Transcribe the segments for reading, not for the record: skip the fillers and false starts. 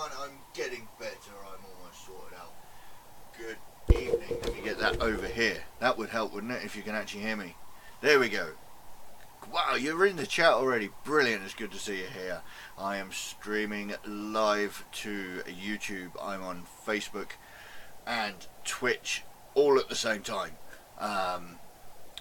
everyone. I'm getting better. I'm almost sorted out. Good evening. Let me get that over here. That would help, wouldn't it, if you can actually hear me? There we go. Wow, you're in the chat already. Brilliant. It's good to see you here. I am streaming live to YouTube. I'm on Facebook and Twitch all at the same time.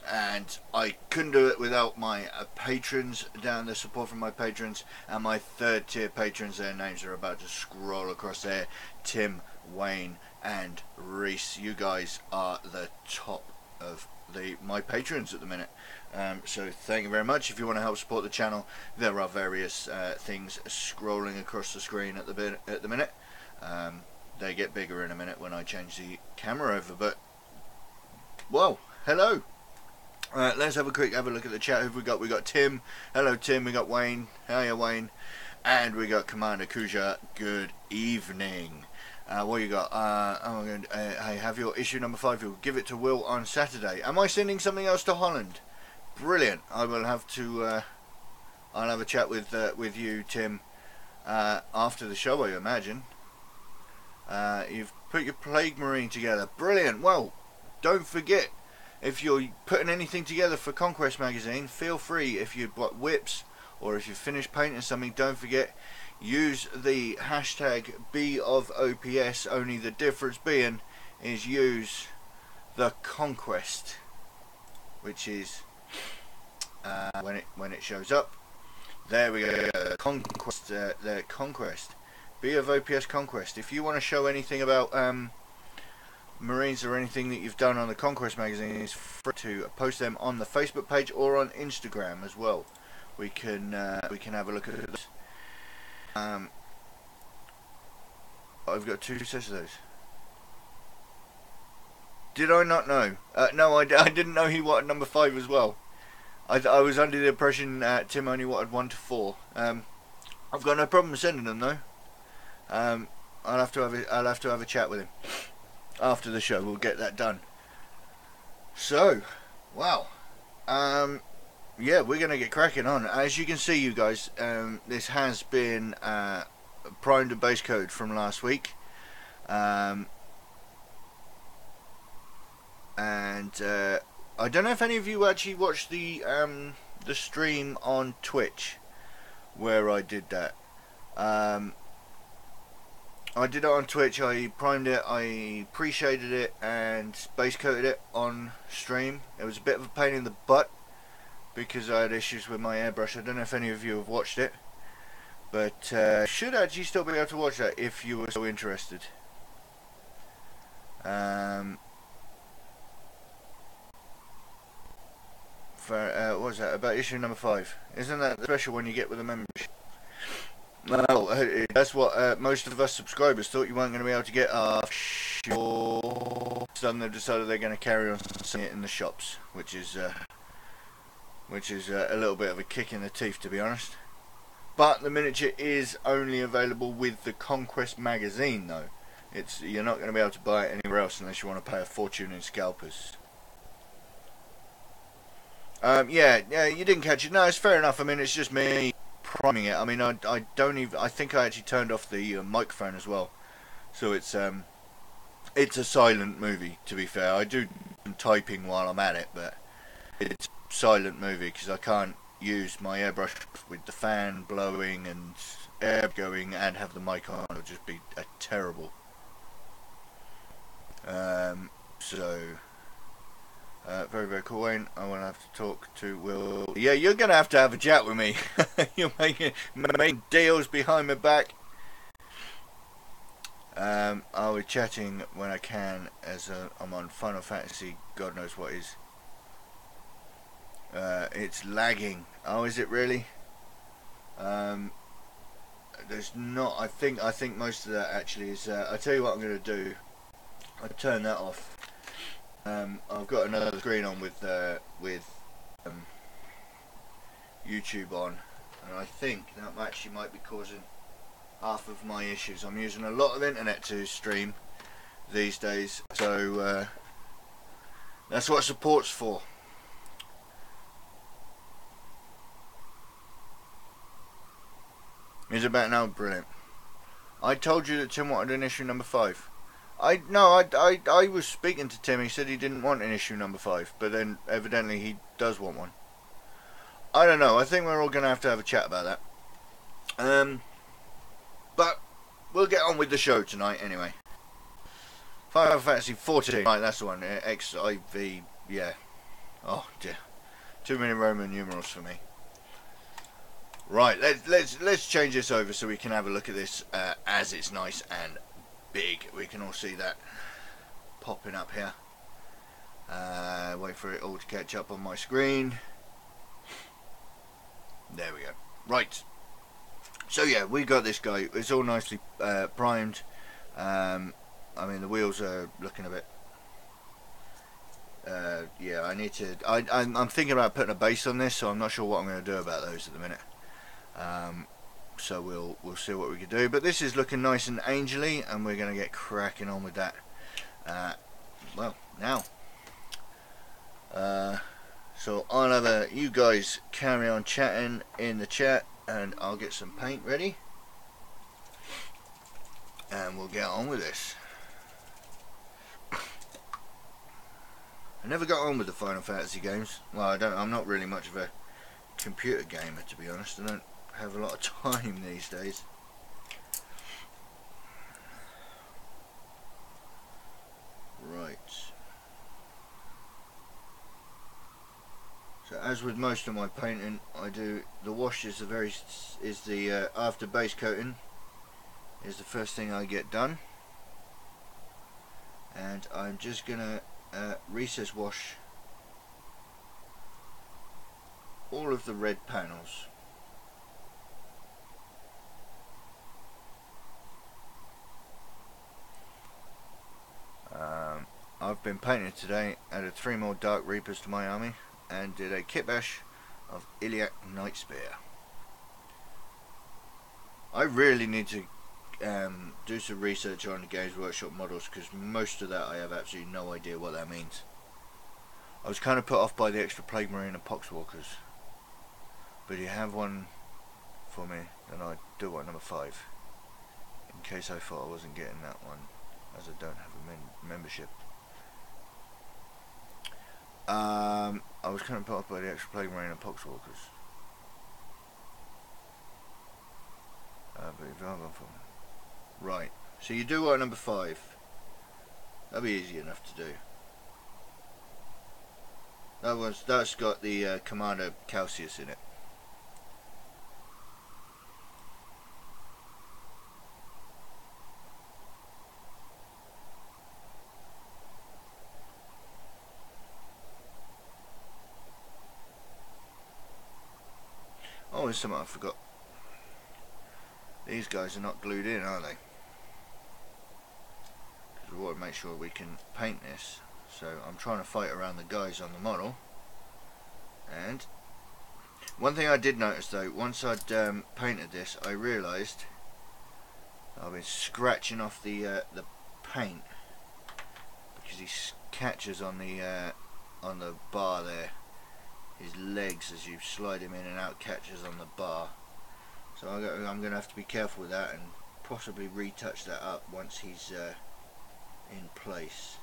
And I couldn't do it without my patrons down there, support from my patrons, and my third tier patrons. Their names are about to scroll across there. Tim, Wayne and Reese. You guys are the top of my patrons at the minute. So thank you very much. If you want to help support the channel, there are various things scrolling across the screen at the minute. They get bigger in a minute when I change the camera over, but whoa, hello. Let's have a look at the chat. Who have we got? We got Tim. Hello, Tim. We got Wayne. Hiya, Wayne. And we got Commander Kuja. Good evening. What you got? Hey, have your issue number 5. You'll give it to Will on Saturday. Am I sending something else to Holland? Brilliant. I will have to. I'll have a chat with you, Tim, after the show, I imagine. You've put your Plague Marine together. Brilliant. Well, don't forget. If you're putting anything together for Conquest magazine, feel free. If you've got whips or if you've finished painting something, don't forget, use the hashtag #BofOPS. Only the difference being is use the Conquest, which is when it shows up. There we go. Conquest. The Conquest. #BofOPS Conquest. If you want to show anything about Marines or anything that you've done on the Conquest magazine, is free to post them on the Facebook page or on Instagram as well. We can have a look at this. I've got 2 sets of those. Did I not know? No, I didn't know he wanted number 5 as well. I was under the impression Tim only wanted 1 to 4. I've got no problem sending them though. I'll have to have a chat with him after the show. We'll get that done. So, wow. Yeah, we're going to get cracking on. As you can see, you guys, this has been primed and base coat from last week. And I don't know if any of you actually watched the stream on Twitch where I did that. I did it on Twitch. I primed it, I pre-shaded it and base coated it on stream. It was a bit of a pain in the butt because I had issues with my airbrush. I don't know if any of you have watched it, but should actually still be able to watch that if you were so interested. What was that? About issue number 5. Isn't that the special one you get with a membership? No, that's what most of us subscribers thought you weren't going to be able to get. Suddenly they've decided they're going to carry on selling it in the shops, which is a little bit of a kick in the teeth, to be honest. But the miniature is only available with the Conquest magazine, though. You're not going to be able to buy it anywhere else unless you want to pay a fortune in scalpers. Yeah, you didn't catch it. No, it's fair enough. I mean, it's just me priming it. I mean, I think I actually turned off the microphone as well, so it's a silent movie, to be fair. I do some typing while I'm at it, but it's a silent movie because I can't use my airbrush with the fan blowing and air going and have the mic on. It would just be terrible. Very, very cool, Wayne. I want to have to talk to Will. Yeah, you're going to have a chat with me. You're making deals behind my back. I'll be chatting when I can, as I'm on Final Fantasy, God knows what is. It's lagging. Oh, is it really? There's not. I think most of that actually is. I tell you what I'm going to do. I'll turn that off. I've got another screen on with YouTube on, and I think that actually might be causing half of my issues. I'm using a lot of internet to stream these days, so that's what support's for. Is it back now? Brilliant. I told you that Tim wanted an issue number 5. I was speaking to Tim. He said he didn't want an issue number 5, but then evidently he does want one. I don't know. I think we're all going to have a chat about that. But we'll get on with the show tonight anyway. Final Fantasy 14. Right, that's the one. XIV. Yeah. Oh dear. Too many Roman numerals for me. Right, let's change this over so we can have a look at this as it's nice and big. We can all see that popping up here. Wait for it all to catch up on my screen. There we go. Right. So yeah, we got this guy. It's all nicely primed. I mean, the wheels are looking a bit. Yeah, I need to. I'm thinking about putting a base on this, so I'm not sure what I'm going to do about those at the minute. So we'll see what we can do. But this is looking nice and angely, and we're going to get cracking on with that. Well, now. So I'll have you guys carry on chatting in the chat, and I'll get some paint ready, and we'll get on with this. I never got on with the Final Fantasy games. Well, I'm not really much of a computer gamer, to be honest. I don't have a lot of time these days. Right. So as with most of my painting, I do the wash is the after base coating is the first thing I get done, and I'm just gonna recess wash all of the red panels. I've been painting today, added 3 more Dark Reapers to my army, and did a kit bash of Iliac Night Spear. I really need to do some research on the Games Workshop models, because most of that I have absolutely no idea what that means. I was kind of put off by the extra Plague Marine and Poxwalkers, but if you have one for me, then I do want number 5, in case I thought I wasn't getting that one, as I don't have a membership. I was kind of put off by the extra Plague Marine and Poxwalkers. But if you have one for me. Right, so you do want number 5. That'll be easy enough to do. That's got the Commander Calcius in it. Oh, there's something I forgot. These guys are not glued in, are they? Because we want to make sure we can paint this. So I'm trying to fight around the guys on the model. And one thing I did notice though, once I'd painted this, I realised I've been scratching off the paint, because he catches on the bar there. His legs, as you slide him in and out, catches on the bar. So I'm going to have to be careful with that and possibly retouch that up once he's in place.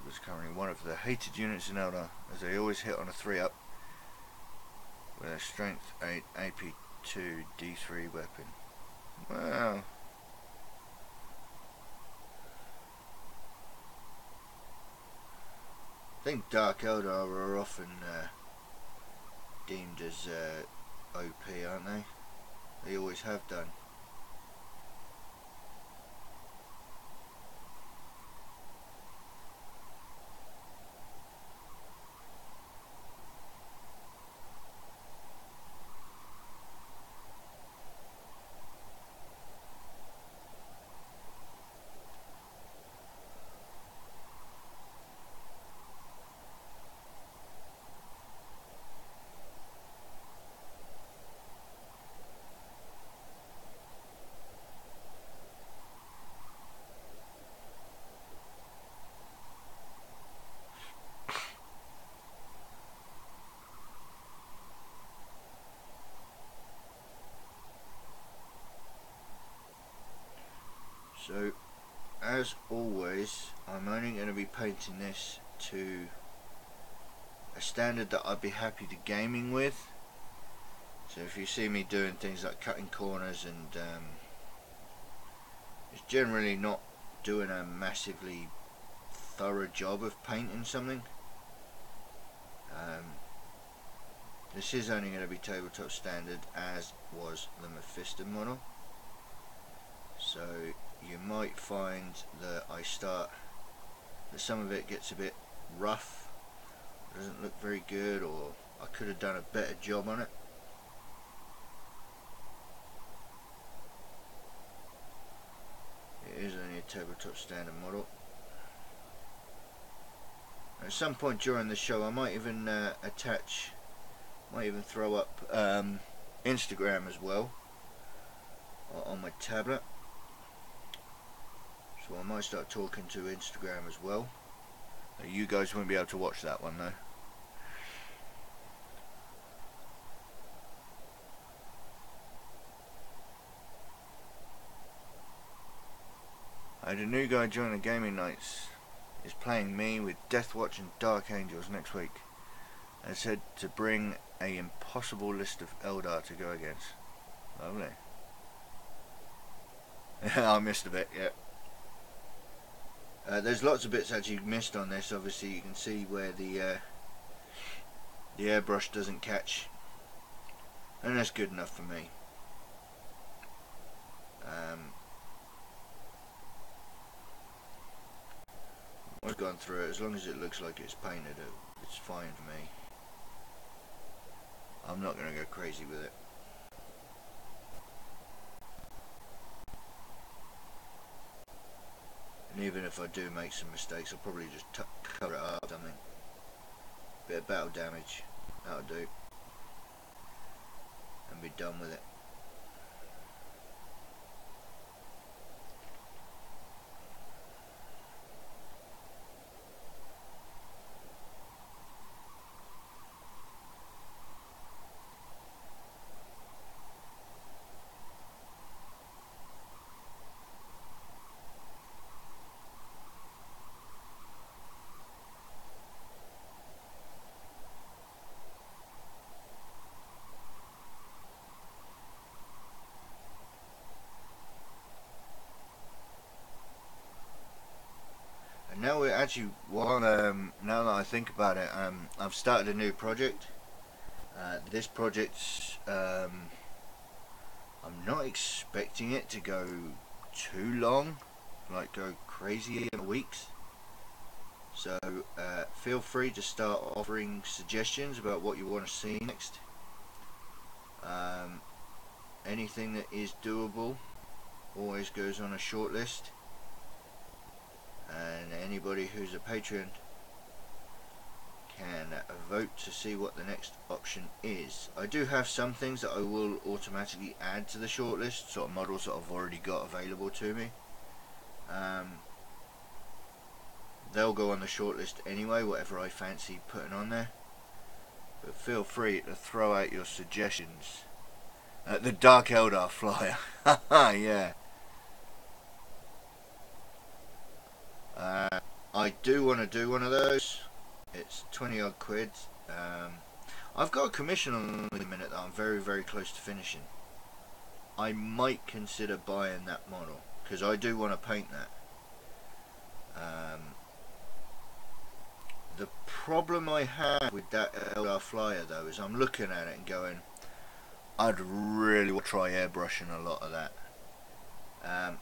Is currently one of the hated units in Eldar, as they always hit on a 3-up with a strength 8 AP2 D3 weapon. Well, I think Dark Eldar are often deemed as OP, aren't they? They always have done. So as always, I'm only going to be painting this to a standard that I'd be happy to gaming with. So if you see me doing things like cutting corners and it's generally not doing a massively thorough job of painting something. This is only going to be tabletop standard, as was the Mephisto model. So you might find that that some of it gets a bit rough, doesn't look very good, or I could have done a better job on it. It is only a tabletop standard model. At some point during the show I might even might even throw up Instagram as well on my tablet. So I might start talking to Instagram as well. You guys won't be able to watch that one though. I had a new guy join the gaming nights. He's playing me with Deathwatch and Dark Angels next week. I said to bring a impossible list of Eldar to go against. Lovely. I missed a bit, yeah. There's lots of bits actually missed on this. Obviously you can see where the airbrush doesn't catch, and that's good enough for me. I've gone through it. As long as it looks like it's painted, it's fine for me. I'm not going to go crazy with it. And even if I do make some mistakes, I'll probably just cover it up or something. Bit of battle damage, that'll do. And be done with it. Now we're actually, now that I think about it, I've started a new project. This project's, I'm not expecting it to go too long, like go crazy in weeks. So feel free to start offering suggestions about what you want to see next. Anything that is doable always goes on a short list. And anybody who's a patron can vote to see what the next option is. I do have some things that I will automatically add to the shortlist, sort of models that I've already got available to me. They'll go on the shortlist anyway, whatever I fancy putting on there. But feel free to throw out your suggestions. The Dark Eldar flyer, yeah. I do want to do one of those. It's 20 odd quid. I've got a commission on the minute that I'm very, very close to finishing. I might consider buying that model because I do want to paint that. The problem I have with that Eldar flyer though is I'm looking at it and going, I'd really want to try airbrushing a lot of that.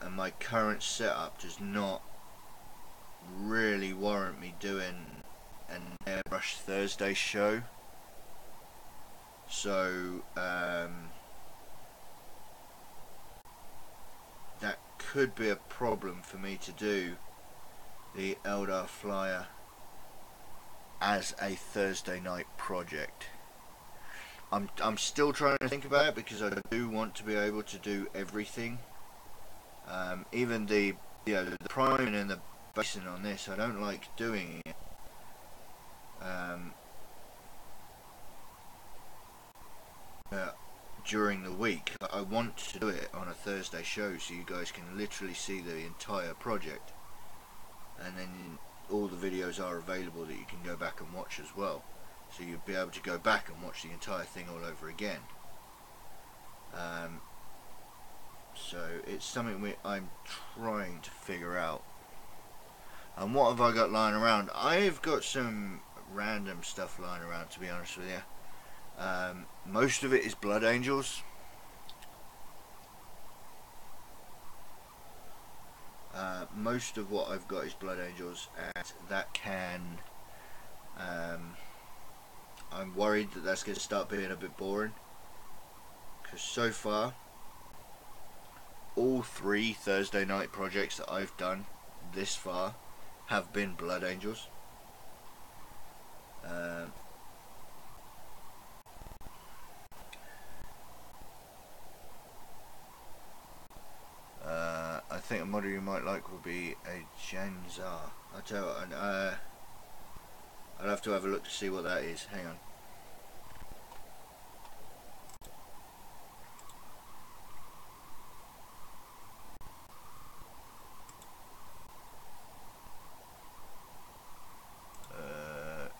And my current setup does not really warrant me doing an airbrush Thursday show. So that could be a problem for me to do the Eldar flyer as a Thursday night project. I'm still trying to think about it because I do want to be able to do everything. Even the priming and the basing on this, I don't like doing it. during the week. I want to do it on a Thursday show so you guys can literally see the entire project, and then all the videos are available that you can go back and watch as well, so you'll be able to go back and watch the entire thing all over again. So it's something I'm trying to figure out. And what have I got lying around? I've got some random stuff lying around, to be honest with you. Most of it is Blood Angels. Most of what I've got is Blood Angels, and that can... I'm worried that that's going to start being a bit boring, because so far all 3 Thursday night projects that I've done this far have been Blood Angels. I think a model you might like will be a Janzar. I'll tell you what, I'll have to have a look to see what that is. Hang on.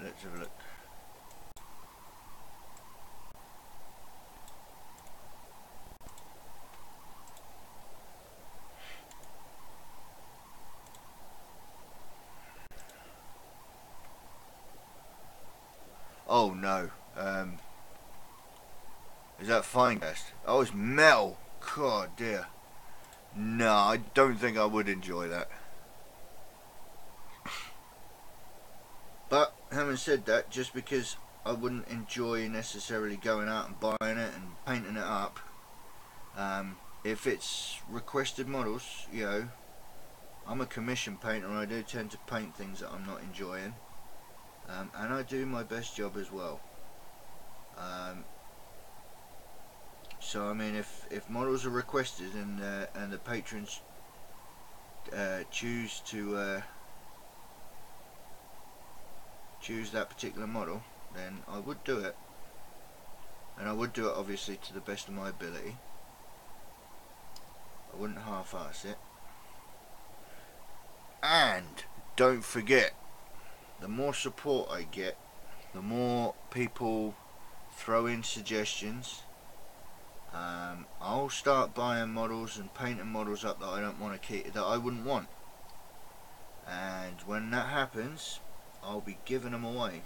Let's have a look. Oh no. Is that fine guest? Oh, it's metal. God dear. No, I don't think I would enjoy that. But having said that, just because I wouldn't enjoy necessarily going out and buying it and painting it up, if it's requested models, you know, I'm a commission painter and I do tend to paint things that I'm not enjoying, and I do my best job as well. So I mean, if models are requested and the patrons choose to choose that particular model, then I would do it, and I would do it obviously to the best of my ability. I wouldn't half-ass it. And don't forget, the more support I get, the more people throw in suggestions, I'll start buying models and painting models up that I don't want to keep, that I wouldn't want, and when that happens, I'll be giving them away.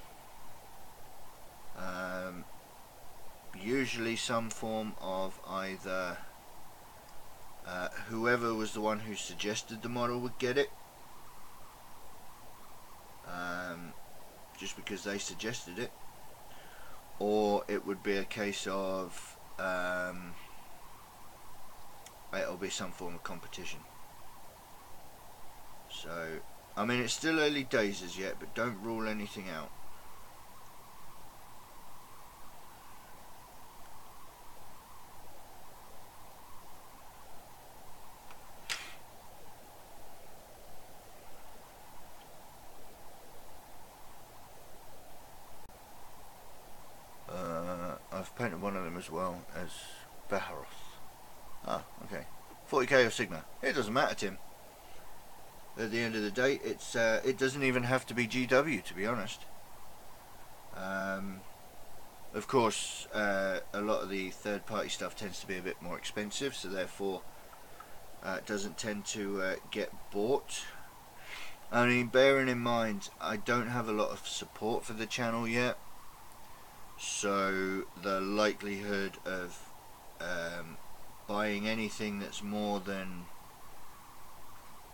Usually some form of either whoever was the one who suggested the model would get it, just because they suggested it, or it would be a case of it'll be some form of competition. So I mean, it's still early days as yet, but don't rule anything out. I've painted one of them as well as Baharoth. Ah, okay. 40k or Sigma. It doesn't matter, Tim. At the end of the day, it doesn't even have to be GW, to be honest. Of course, a lot of the third-party stuff tends to be a bit more expensive, so therefore it doesn't tend to get bought. I mean, bearing in mind, I don't have a lot of support for the channel yet, so the likelihood of buying anything that's more than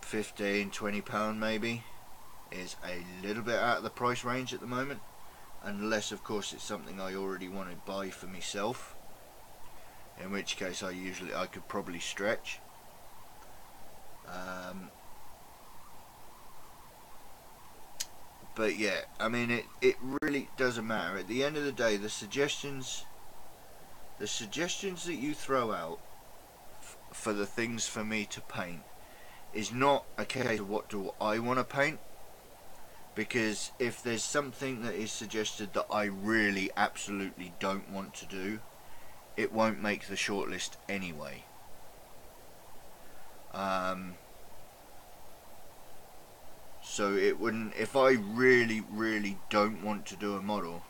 £15–20 maybe is a little bit out of the price range at the moment, unless of course it's something I already want to buy for myself, in which case I could probably stretch. But yeah, I mean, it really doesn't matter. At the end of the day, the suggestions that you throw out for the things for me to paint is not a case of what do I want to paint, because if there's something that is suggested that I really absolutely don't want to do, it won't make the shortlist anyway. So it wouldn't, if I really don't want to do a model,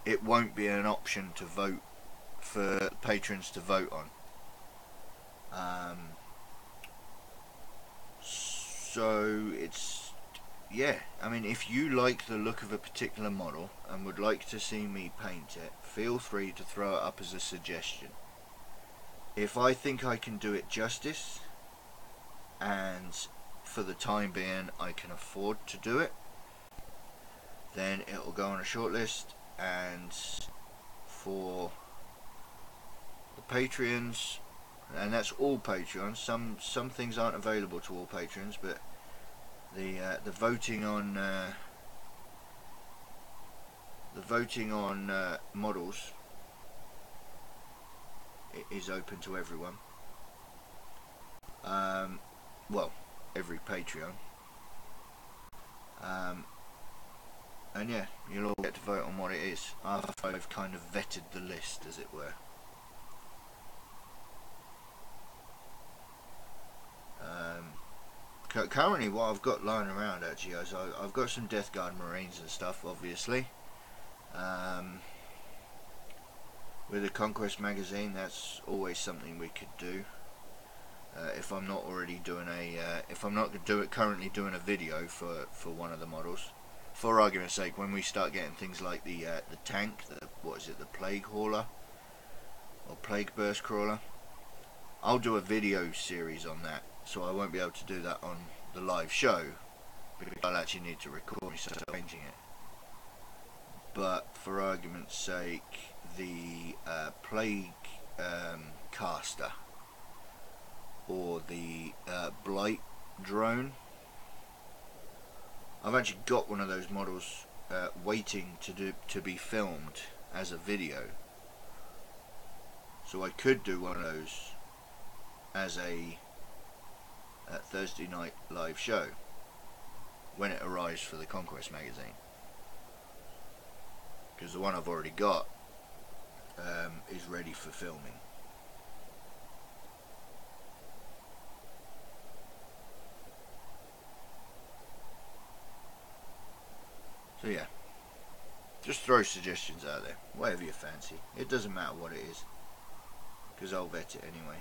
it won't be an option to vote for patrons to vote on. So it's, yeah, I mean, if you like the look of a particular model and would like to see me paint it, feel free to throw it up as a suggestion. If I think I can do it justice, and for the time being I can afford to do it, then it will go on a shortlist. And for the Patreons, and that's all Patreons, some things aren't available to all patrons, but the voting on models is open to everyone. Well, every Patreon. And yeah, you'll all get to vote on what it is after I've kind of vetted the list, as it were. Currently what I've got lying around actually is I've got some Death Guard Marines and stuff, obviously. With a Conquest magazine, that's always something we could do. If I'm not already doing if I'm not currently doing a video for one of the models. For argument's sake, when we start getting things like the tank, the Plague Hauler or Plague Burst Crawler, I'll do a video series on that. So I won't be able to do that on the live show because I'll actually need to record myself painting it. But for argument's sake, the Plague Caster or the Blight Drone, I've actually got one of those models waiting to be filmed as a video. So I could do one of those as a Thursday night live show when it arrives for the Conquest magazine, because the one I've already got is ready for filming. So yeah, just throw suggestions out there, whatever you fancy. It doesn't matter what it is, because I'll vet it anyway.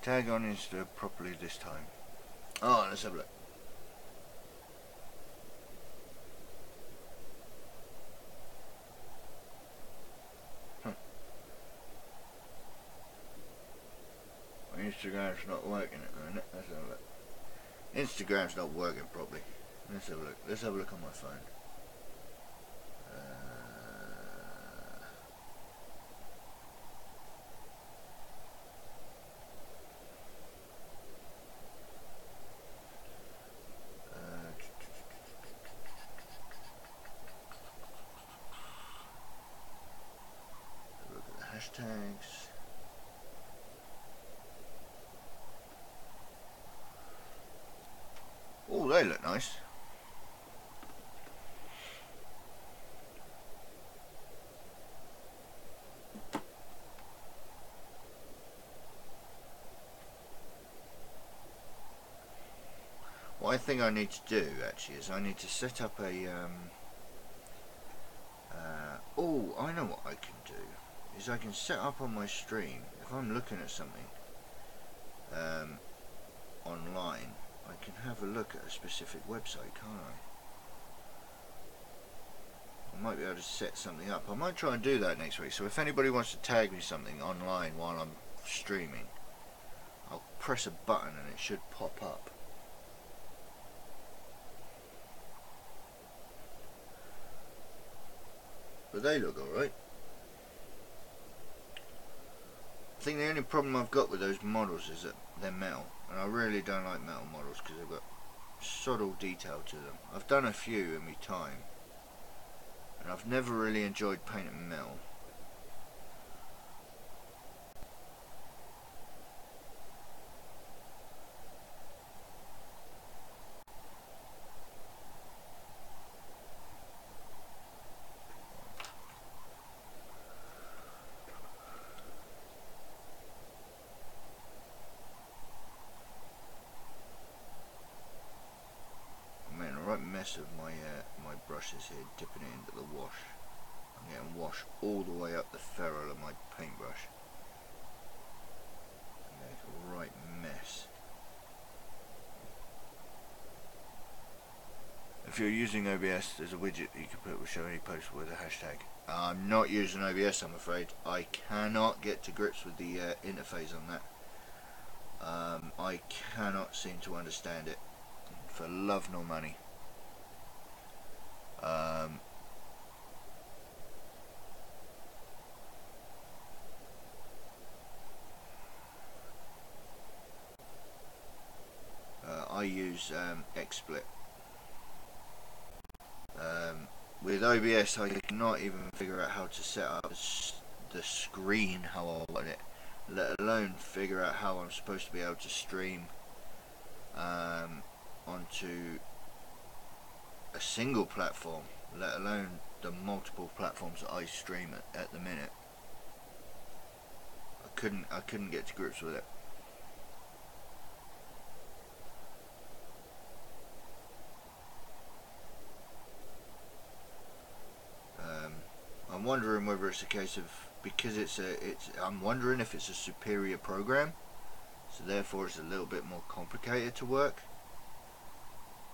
Tag on Insta properly this time. Oh, let's have a look. My Instagram's not working at the minute. Let's have a look. Instagram's not working properly. Let's have a look. Let's have a look on my phone. Look at the hashtags. Oh, they look nice. what I think I need to do actually is I need to set up a oh, I know what I can do is I can set up on my stream, if I'm looking at something online, I can have a look at a specific website, can't I? I might be able to set something up. I might try and do that next week. So if anybody wants to tag me something online while I'm streaming, I'll press a button and it should pop up. But they look alright. I think the only problem I've got with those models is that they're metal, and I really don't like metal models because they've got sod all detail to them. I've done a few in my time, and I've never really enjoyed painting metal. Mess of my my brushes here, dipping it into the wash. I'm getting wash all the way up the ferrule of my paintbrush. It's a right mess. If you're using OBS, there's a widget you can put will show any post with a hashtag. I'm not using OBS, I'm afraid. I cannot get to grips with the interface on that. I cannot seem to understand it for love nor money. I use XSplit. With OBS, I cannot even figure out how to set up the screen how I want it, let alone figure out how I'm supposed to be able to stream onto a single platform, let alone the multiple platforms that I stream at the minute. I couldn't get to grips with it. I'm wondering whether it's a case of, because I'm wondering if it's a superior program, so therefore it's a little bit more complicated to work.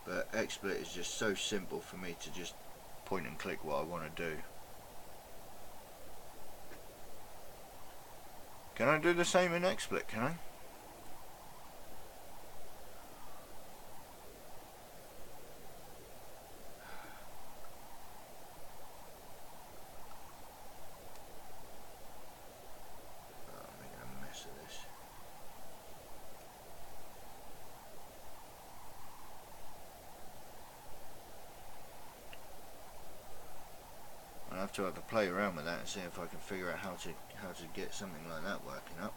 But XSplit is just so simple for me to just point and click what I want to do. Can I do the same in XSplit, can I? To have a play around with that and see if I can figure out how to get something like that working up.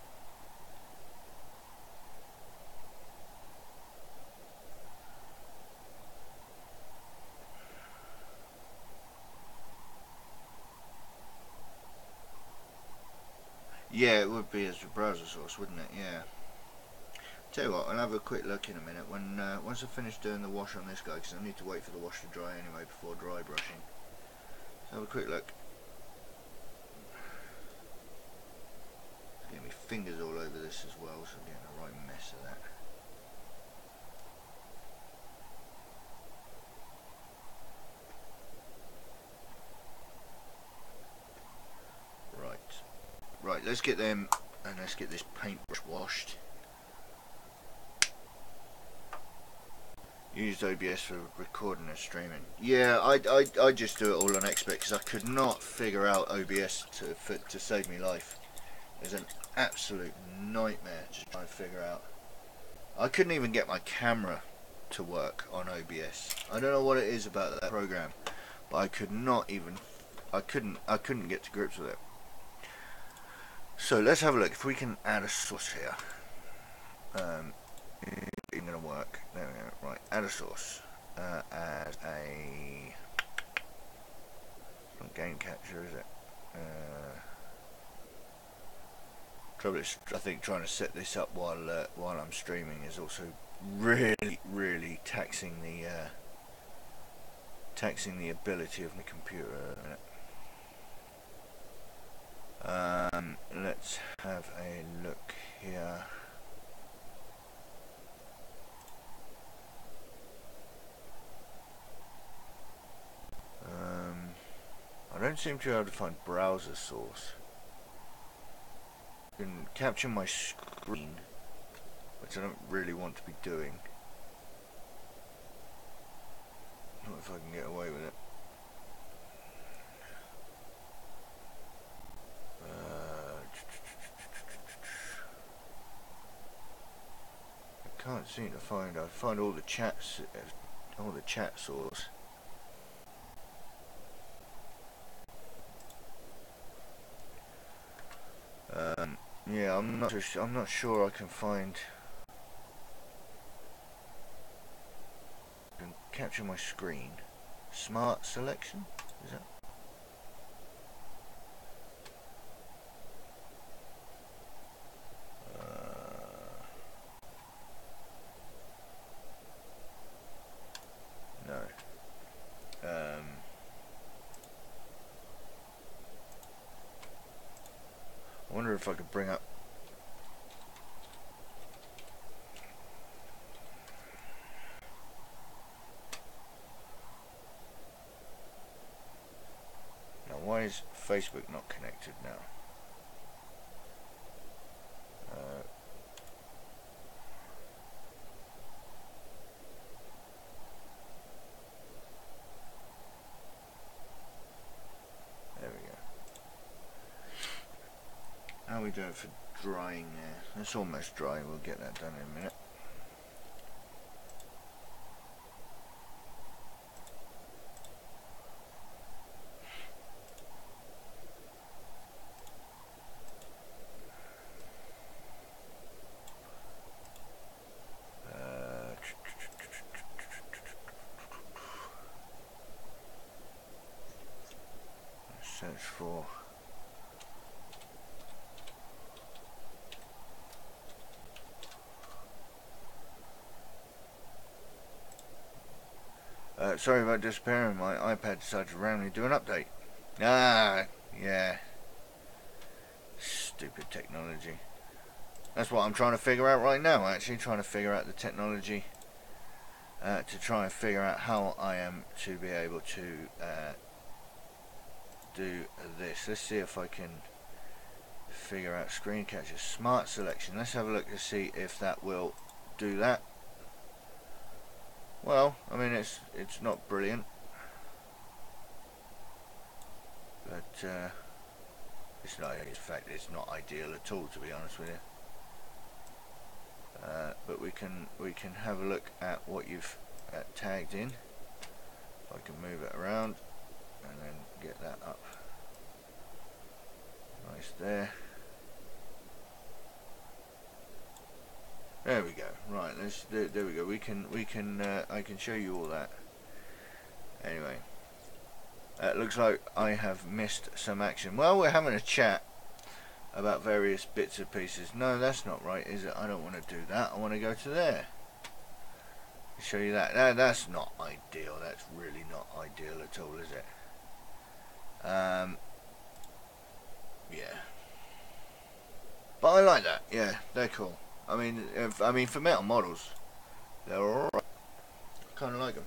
Yeah, it would be as a browser source, wouldn't it? Yeah. Tell you what, I'll have a quick look in a minute when once I finish doing the wash on this guy, because I need to wait for the wash to dry anyway before dry brushing. So have a quick look. Getting my fingers all over this as well, so I'm getting a right mess of that. Right, let's get them, and let's get this paintbrush washed. Used OBS for recording and streaming. Yeah, I just do it all on XSplit because I could not figure out OBS to save me life. It's an absolute nightmare to try and figure out. I couldn't even get my camera to work on OBS. I don't know what it is about that program, but I couldn't get to grips with it. So let's have a look if we can add a source here. It's going to work. There we go. Right, add a source. Add a game capture, is it? Trouble is, I think trying to set this up while I'm streaming is also really taxing the ability of my computer. Let's have a look here. I don't seem to be able to find browser source. I can capture my screen, which I don't really want to be doing. Not if I can get away with it. I can't seem to find. I find all the chats, all the chat source. Yeah, I'm not sure I can find. I can capture my screen. Smart selection? Is that? No. I wonder if I could bring up. Now, why is Facebook not connected now? There we go. How are we doing for drying there? It's almost dry. We'll get that done in a minute. Search for. Sorry about disappearing. My iPad decided to randomly do an update. Ah, yeah. Stupid technology. That's what I'm trying to figure out right now. Actually, trying to figure out the technology to try and figure out how I am to be able to do this. Let's see if I can figure out screen capture, smart selection. Let's have a look to see if that will do that. Well, I mean, it's not brilliant, but it's not. In fact, it's not ideal at all, to be honest with you. But we can have a look at what you've tagged in. If I can move it around and then get that up. Nice there. There we go. Right, there we go. We can I can show you all that. Anyway, it looks like I have missed some action. Well, we're having a chat about various bits and pieces. No, that's not right, is it? I don't want to do that. I want to go to there. I'll show you that. That's not ideal. That's really not ideal at all, is it? Yeah. But I like that. Yeah, they're cool. I mean, for metal models, they're alright. I kind of like them.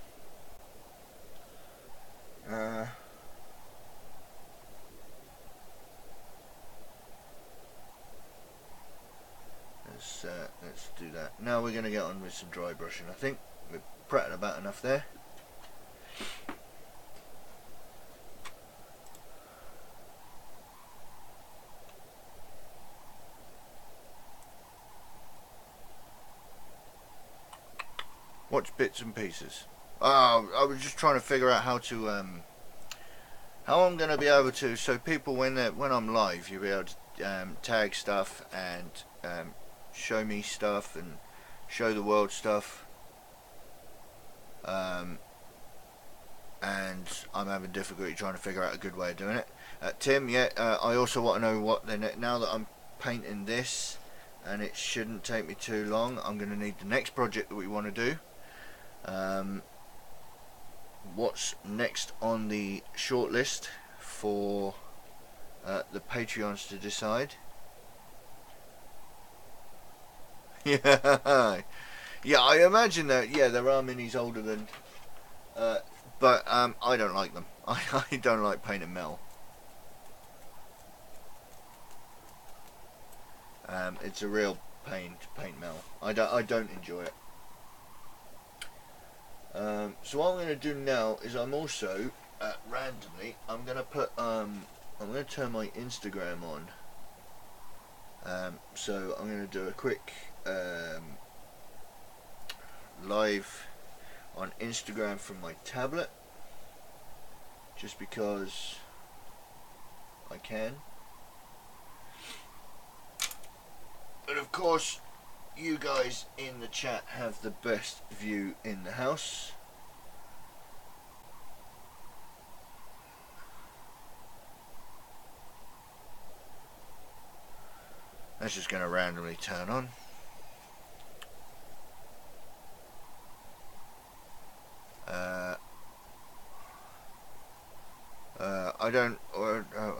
Let's do that. Now we're going to get on with some dry brushing. I think we're pratting about enough there. What's bits and pieces? Oh, I was just trying to figure out how to how I'm going to be able to, so people when I'm live, you'll be able to tag stuff and show me stuff and show the world stuff. And I'm having difficulty trying to figure out a good way of doing it. Tim, yeah, I also want to know what now that I'm painting this, and it shouldn't take me too long. I'm going to need the next project that we want to do. What's next on the shortlist for the Patreons to decide? Yeah, yeah, I imagine that. Yeah, there are minis older than, but I don't like them. I don't like painting metal. It's a real pain to paint metal. I don't enjoy it. So what I'm going to do now is I'm also randomly I'm going to put I'm going to turn my Instagram on. So I'm going to do a quick live on Instagram from my tablet, just because I can. But of course, you guys in the chat have the best view in the house. That's just going to randomly turn on. I don't.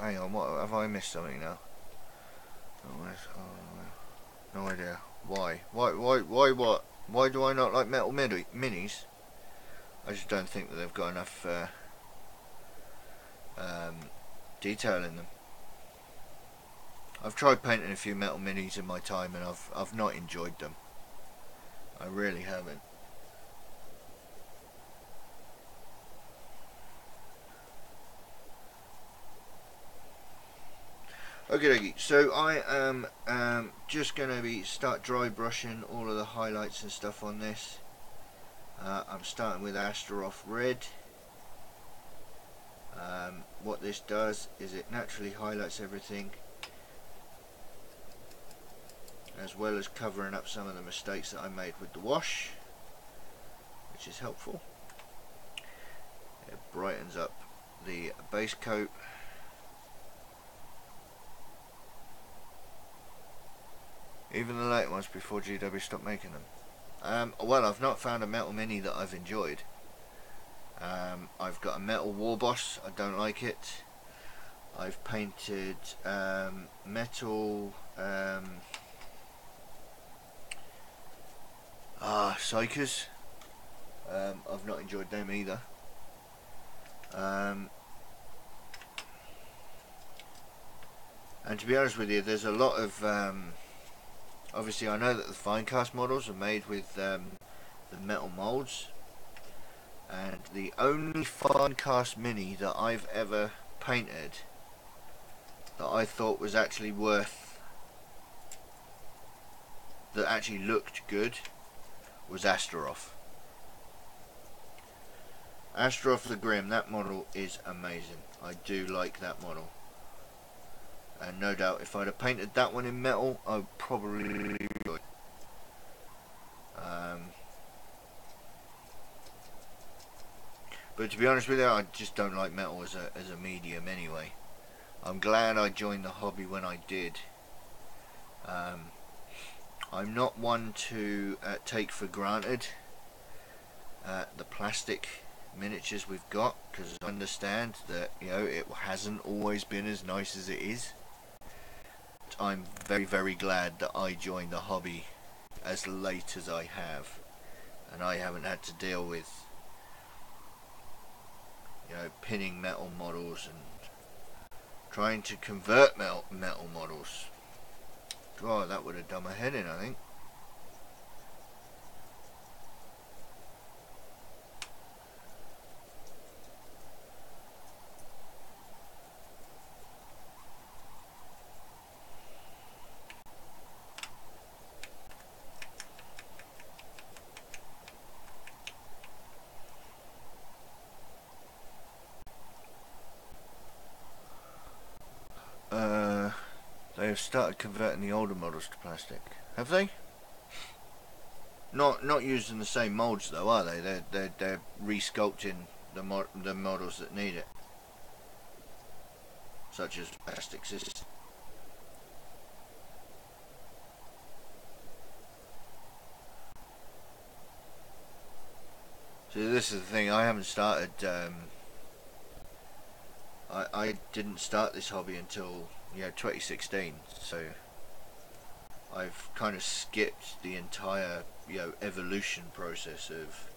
Hang on. What have I missed something now? No idea. Why? Why? What? Why do I not like metal minis? I just don't think that they've got enough detail in them. I've tried painting a few metal minis in my time, and I've not enjoyed them. I really haven't. Okay, so I am just going to start dry brushing all of the highlights and stuff on this. I'm starting with Astaroth Red. What this does is it naturally highlights everything, as well as covering up some of the mistakes that I made with the wash, which is helpful. It brightens up the base coat. Even the late ones before GW stopped making them. Well, I've not found a metal mini that I've enjoyed. I've got a metal war boss. I don't like it. I've painted metal Psychers. I've not enjoyed them either. And to be honest with you, there's a lot of obviously I know that the fine cast models are made with the metal molds, and the only fine cast mini that I've ever painted that I thought was actually that actually looked good was Astaroth. Astaroth the Grim, that model is amazing. I do like that model. And no doubt if I'd have painted that one in metal, I probably would. But to be honest with you, I just don't like metal as a medium anyway. I'm glad I joined the hobby when I did. I'm not one to take for granted the plastic miniatures we've got, because I understand that, you know, it hasn't always been as nice as it is. I'm very, very glad that I joined the hobby as late as I have, and I haven't had to deal with, you know, pinning metal models and trying to convert metal models. Oh, that would have done my head in, I think. They have started converting the older models to plastic. Have they? Not using the same molds though, are they? They're resculpting the models that need it, such as plastic system. So this is the thing. I haven't started. I didn't start this hobby until 2016. So I've kind of skipped the entire evolution process of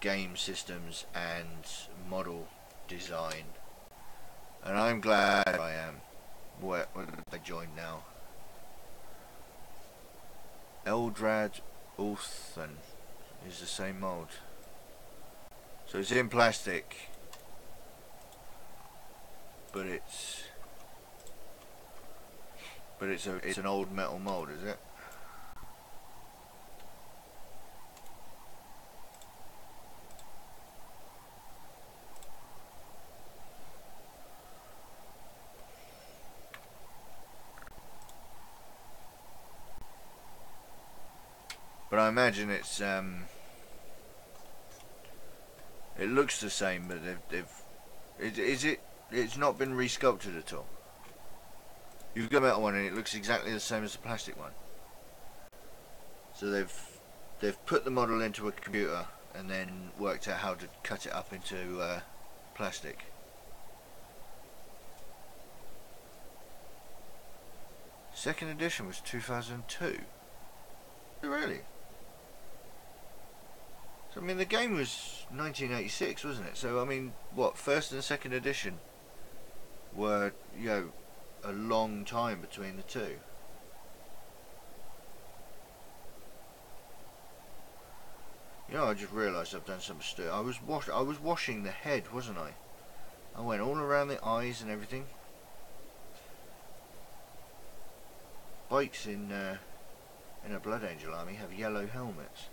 game systems and model design, and I'm glad I am. Where I joined now. Eldar Ulthen is the same mold. So it's in plastic, but it's an old metal mold, is it? But I imagine it's it looks the same, but it's not been resculpted at all. You've got a metal one and it looks exactly the same as the plastic one. So they've put the model into a computer and then worked out how to cut it up into plastic. Second edition was 2002. Really? So I mean the game was 1986, wasn't it? So I mean, what, first and second edition were a long time between the two. I just realised I've done something stupid. I was washing the head, wasn't I? I went all around the eyes and everything. Bikes in a Blood Angel army have yellow helmets.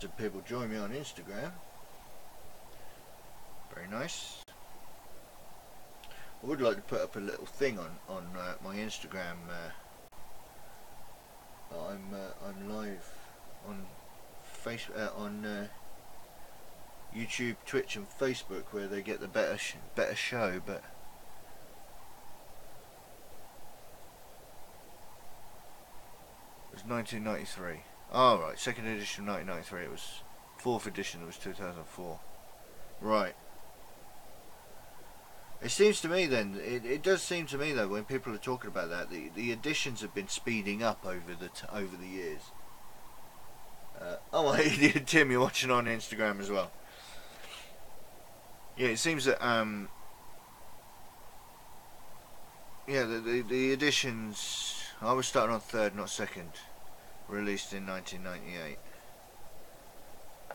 Some people join me on Instagram. Very nice. I would like to put up a little thing on my Instagram. I'm live on YouTube, Twitch, and Facebook, where they get the better show. But it was 1993. Oh right, second edition 1993. It was fourth edition. It was 2004. Right. It seems to me then, it does seem to me though, when people are talking about that, the editions have been speeding up over the years. Oh, Tim, you're watching on Instagram as well. Yeah, it seems that the editions. I was starting on third, not second. Released in 1998.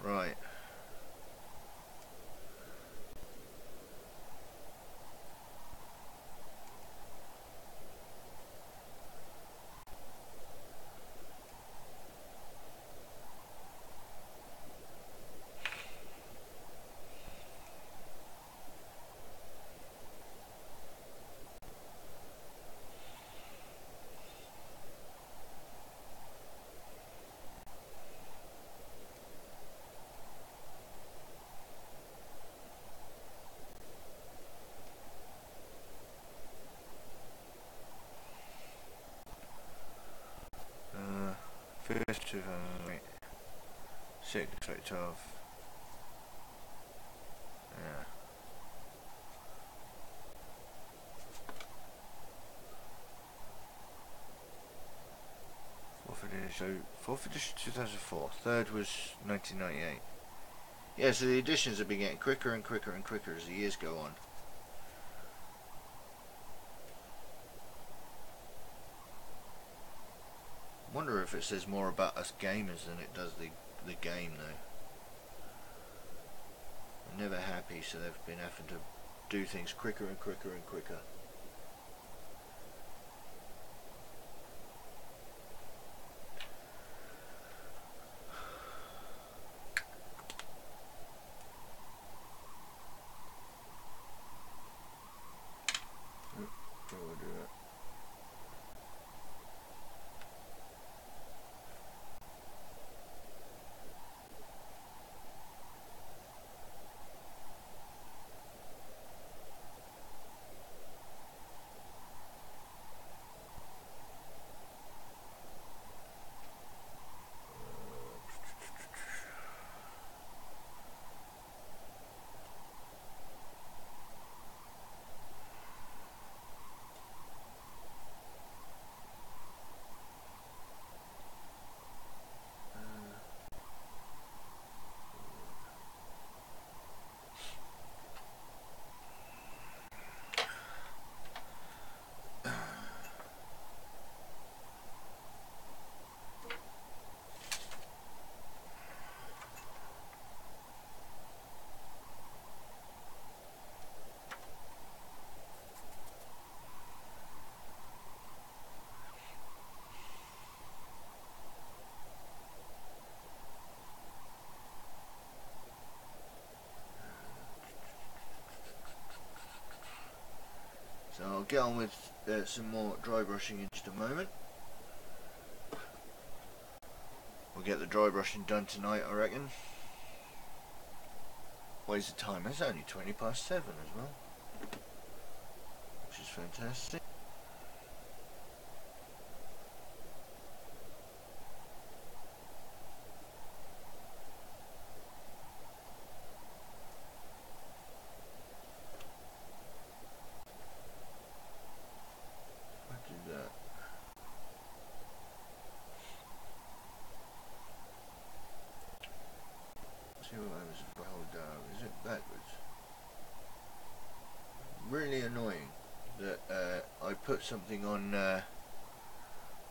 Right. First 2008. 6, 12. Yeah. Fourth edition 2004. Third was 1998. Yeah, so the editions have been getting quicker and quicker and quicker as the years go on. Wonder if it says more about us gamers than it does the game though. They're never happy, so they've been having to do things quicker and quicker and quicker. I'll get on with some more dry brushing in just a moment. We'll get the dry brushing done tonight, I reckon. What is the time? It's only 7:20 as well, which is fantastic. Is it backwards? Really annoying that I put something on,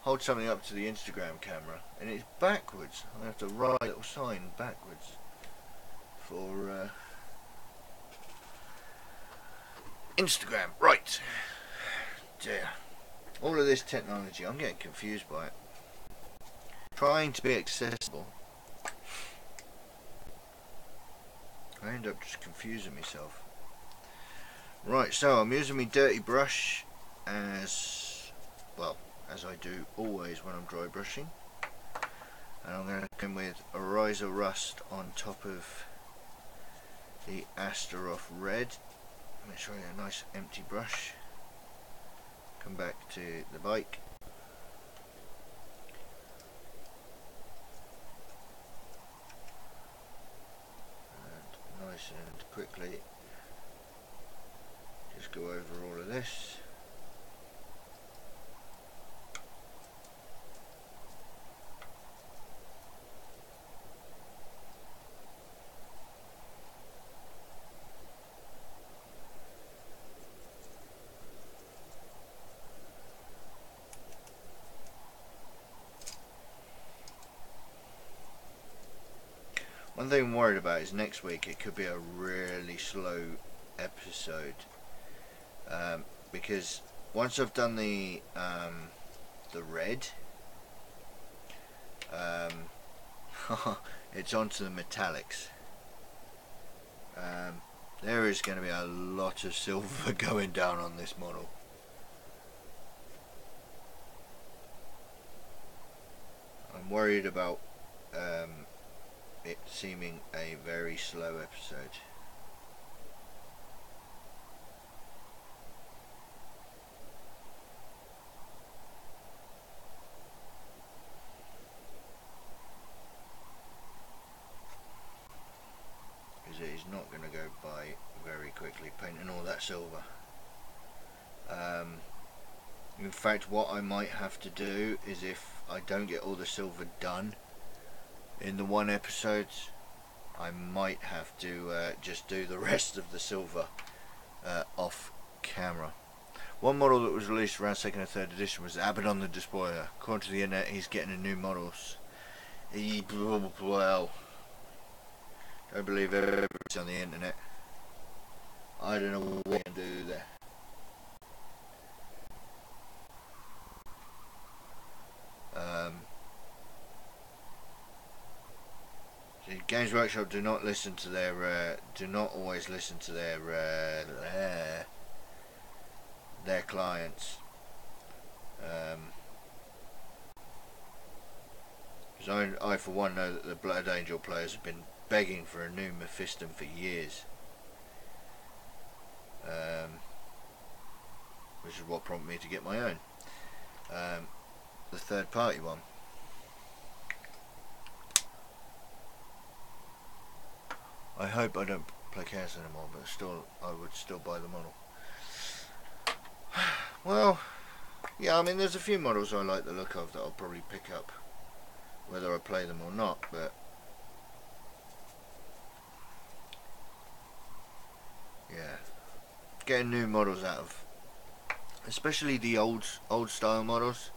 hold something up to the Instagram camera and it's backwards. I have to write a little sign backwards for Instagram. Right. Dear. All of this technology, I'm getting confused by it. Trying to be accessible, I end up just confusing myself. Right, so I'm using my dirty brush as well as I do always when I'm dry brushing, and I'm going to come with Ariza Rust on top of the Astaroth Red. Let me show you a nice empty brush. Come back to the bike. And nice and quickly just go over all of this. One thing I'm worried about is next week it could be a really slow episode, because once I've done the red, it's onto the metallics. There is going to be a lot of silver going down on this model. I'm worried about it seeming a very slow episode. Because it is not going to go by very quickly painting all that silver. In fact, what I might have to do is, if I don't get all the silver done in the one episode, I might have to just do the rest of the silver off camera. One model that was released around 2nd and 3rd edition was Abaddon the Despoiler. According to the internet, he's getting a new models. Well, don't believe everything on the internet. I don't know what we can do there. Games Workshop do not listen to their, do not always listen to their clients. Because I for one know that the Blood Angel players have been begging for a new Mephiston for years, which is what prompted me to get my own, the third party one. I hope I don't play Chaos anymore, but still, I would still buy the model. Well, yeah, I mean, there's a few models I like the look of that I'll probably pick up, whether I play them or not, but yeah, getting new models out of, especially the old style models,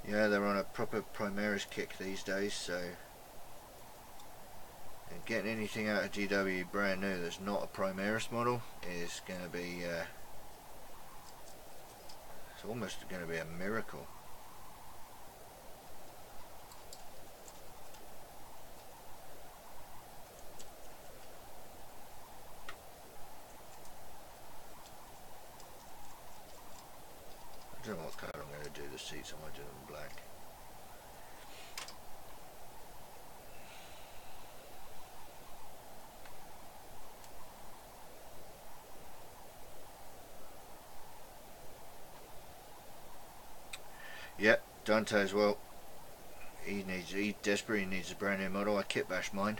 yeah, they're on a proper Primaris kick these days, so getting anything out of GW brand new that's not a Primaris model is going to be, it's almost going to be a miracle. seats, I might do them black. Yep, Dante as well. He desperately needs a brand new model. I kit bashed mine.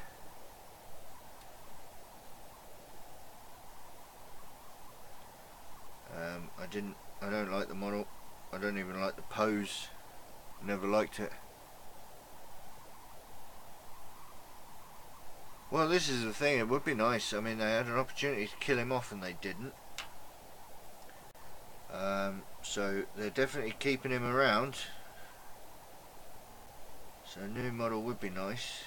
I don't like the model. I don't even like the pose. Never liked it. Well, this is the thing. It would be nice. I mean, they had an opportunity to kill him off and they didn't. So they're definitely keeping him around. So a new model would be nice.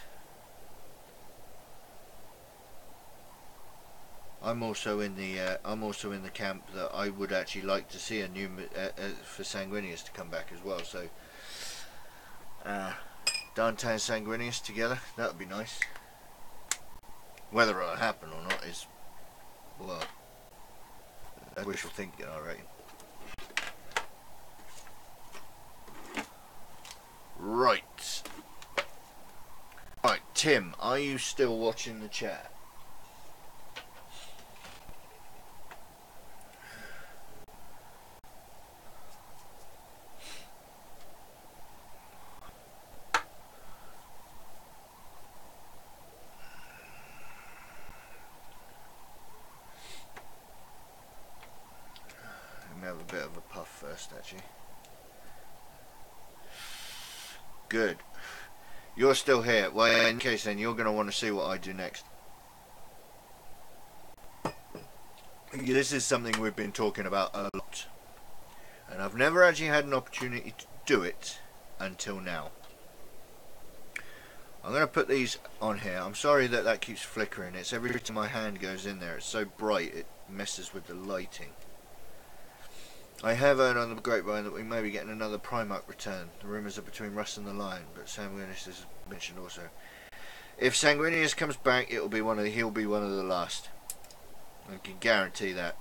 I'm also in the camp that I would actually like to see a new for Sanguinius to come back as well. So Dante and Sanguinius together, that would be nice. Whether it'll happen or not is, well, wishful thinking, I reckon. Right. Right, Tim, are you still watching the chat? Let me have a bit of a puff first, actually. Good. You're still here. Well, in case then, you're going to want to see what I do next. This is something we've been talking about a lot. And I've never actually had an opportunity to do it until now. I'm going to put these on here. I'm sorry that that keeps flickering. It's every time my hand goes in there. It's so bright it messes with the lighting. I have heard on the grapevine that we may be getting another Primarch return. The rumours are between Russ and the Lion, but Sanguinius is mentioned also. If Sanguinius comes back, he'll be one of the last. I can guarantee that.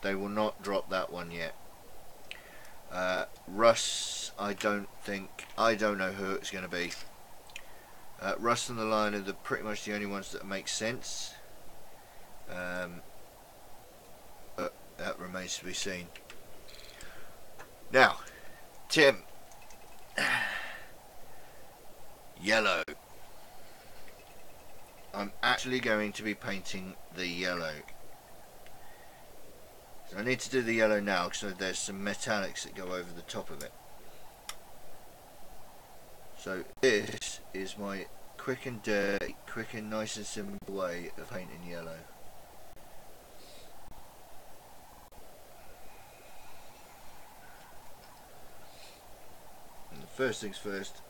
They will not drop that one yet. Russ, I don't know who it's going to be. Russ and the Lion are pretty much the only ones that make sense. But that remains to be seen. Now, Tim. Yellow. I'm actually going to be painting the yellow. So I need to do the yellow now because there's some metallics that go over the top of it. So this is my quick and dirty, quick and nice and simple way of painting yellow. And the first things first,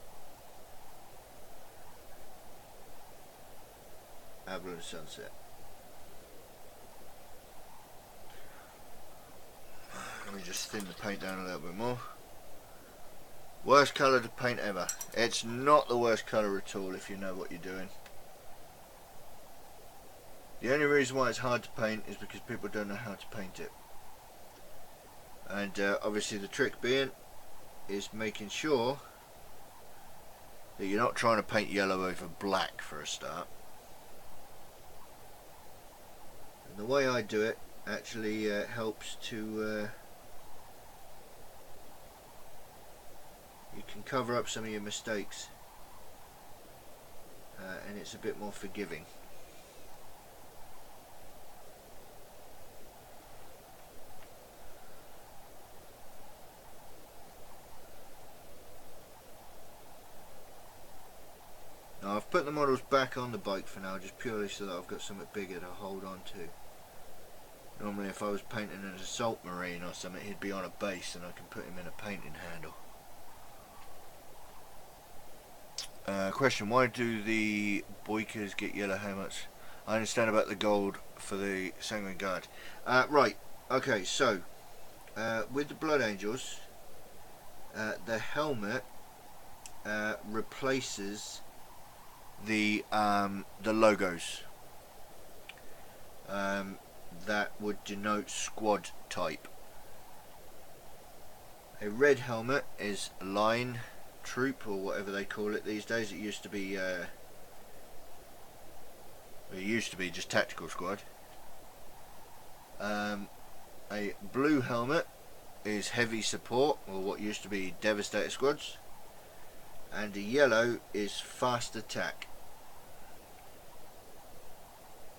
Avalon Sunset. Let me just thin the paint down a little bit more. Worst colour to paint ever. It's not the worst colour at all if you know what you're doing. The only reason why it's hard to paint is because people don't know how to paint it. And obviously the trick being is making sure that you're not trying to paint yellow over black for a start. And the way I do it actually helps to you can cover up some of your mistakes and it's a bit more forgiving. Now I've put the models back on the bike for now, just purely so that I've got something bigger to hold on to. Normally if I was painting an assault marine or something, he'd be on a base and I can put him in a painting handle. Question, why do the boikers get yellow helmets? I understand about the gold for the Sanguine Guard. Right, okay, so with the Blood Angels, the helmet replaces the logos that would denote squad type. A red helmet is line troop, or whatever they call it these days. It used to be just tactical squad. A blue helmet is heavy support, or what used to be devastator squads, and a yellow is fast attack,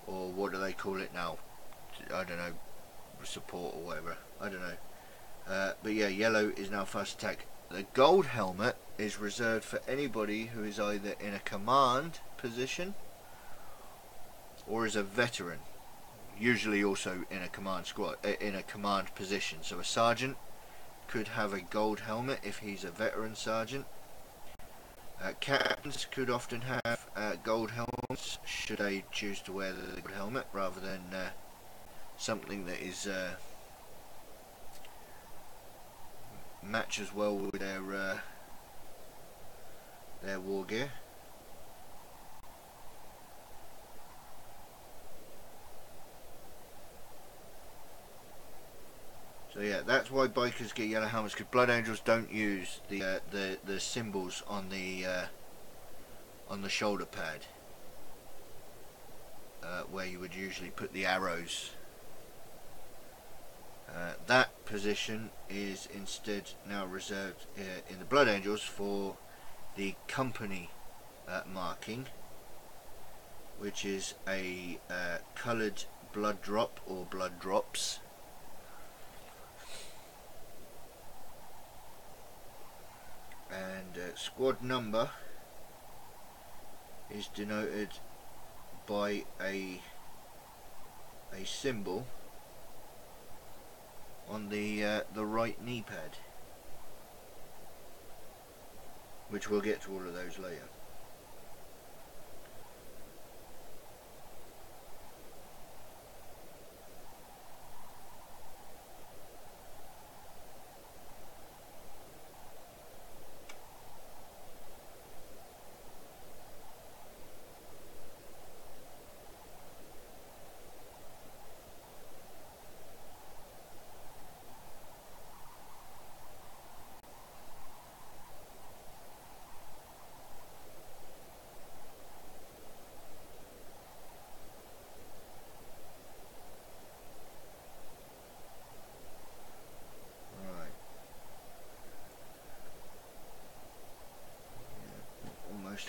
or what do they call it now? I don't know, support or whatever, I don't know. But yeah, yellow is now fast attack. The gold helmet is reserved for anybody who is either in a command position or is a veteran, usually also in a command squad, in a command position. So a sergeant could have a gold helmet if he's a veteran sergeant. Captains could often have gold helmets should they choose to wear the gold helmet rather than something that is matches well with their war gear. So yeah, that's why bikers get yellow helmets, because Blood Angels don't use the symbols on the shoulder pad, where you would usually put the arrows. That position is instead now reserved in the Blood Angels for the company marking, which is a coloured blood drop or blood drops. And squad number is denoted by a symbol on the right knee pad, which we'll get to all of those later.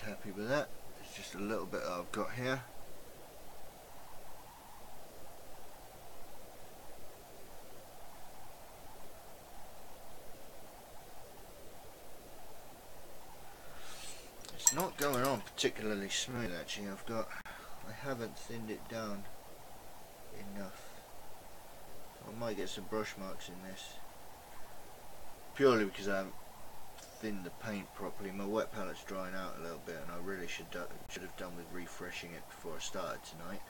Happy with that. It's just a little bit that I've got here. It's not going on particularly smooth actually. I haven't thinned it down enough. I might get some brush marks in this, purely because I haven't thin the paint properly. My wet palette's drying out a little bit, and I really should have done with refreshing it before I started tonight.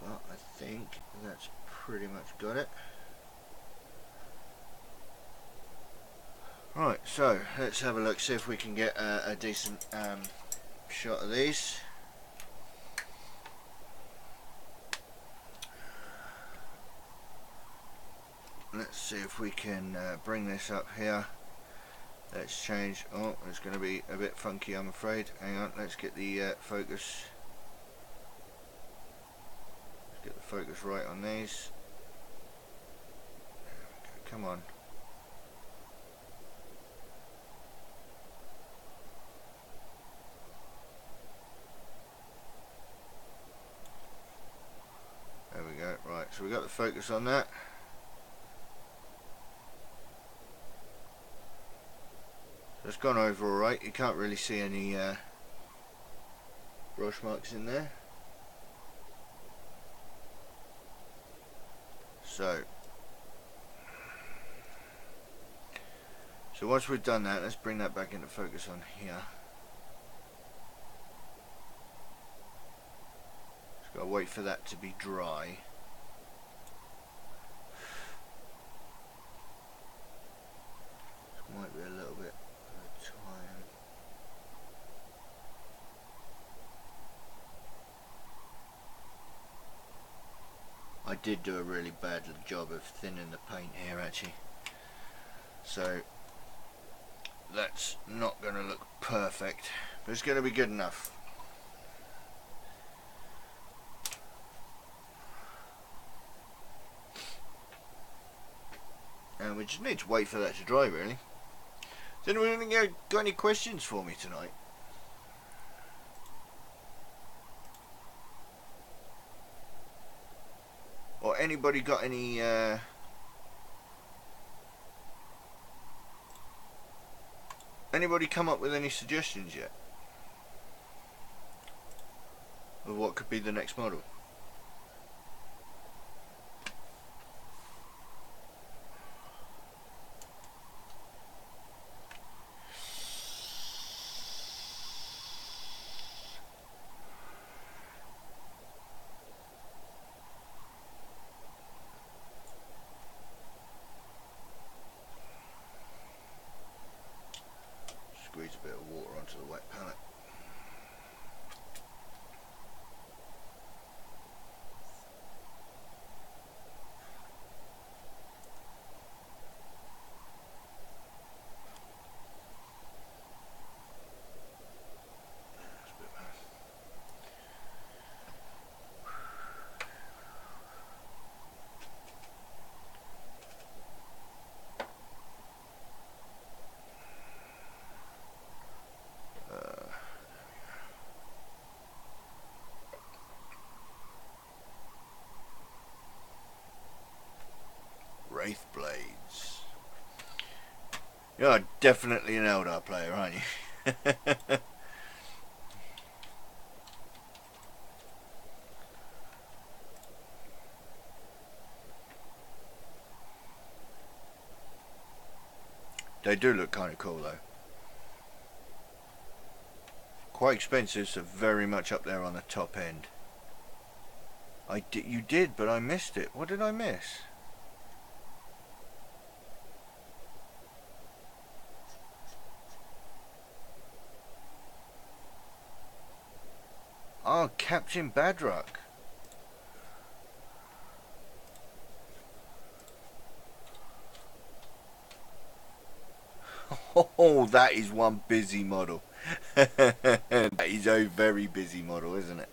But I think that's pretty much got it. Right, so let's have a look, see if we can get a decent shot of these. Let's see if we can bring this up here. Let's change. Oh, it's going to be a bit funky, I'm afraid. Hang on, let's get the focus. Let's get the focus right on these. Come on. There we go. Right, so we got the focus on that. It's gone over alright. You can't really see any brush marks in there. So once we've done that, let's bring that back into focus on here. Just gotta wait for that to be dry. This might be a little bit of time. did do a really bad job of thinning the paint here actually. So that's not going to look perfect, but it's going to be good enough. And we just need to wait for that to dry really. Has anyone got any questions for me tonight? Or anybody got any anybody come up with any suggestions yet of what could be the next model? Squeeze a bit of water onto the wet palette. Wraith Blades. You're definitely an Eldar player, aren't you? They do look kind of cool though. Quite expensive, so very much up there on the top end. You did, but I missed it. What did I miss? Oh, Captain Badrock. Oh, that is one busy model. That is a very busy model, isn't it?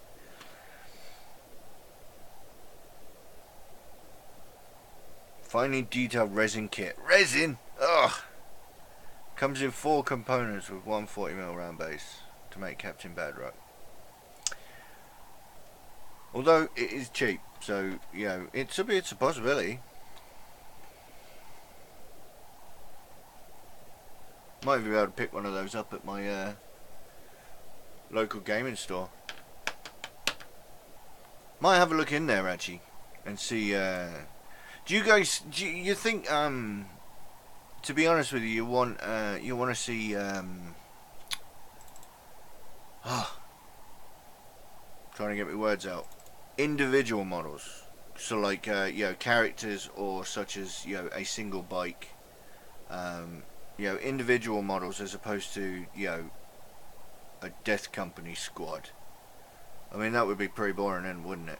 Finely detailed resin kit. Resin! Ugh! Comes in 4 components with one 40mm round base to make Captain Badrock. Although it is cheap, so you know it's a possibility. Might be able to pick one of those up at my local gaming store. Might have a look in there actually and see. Do you guys? You think? To be honest with you, you want to see. Trying to get my words out. Individual models, so like you know, characters or such as, you know, a single bike. You know, individual models as opposed to, you know, a Death Company squad. I mean, that would be pretty boring then, wouldn't it?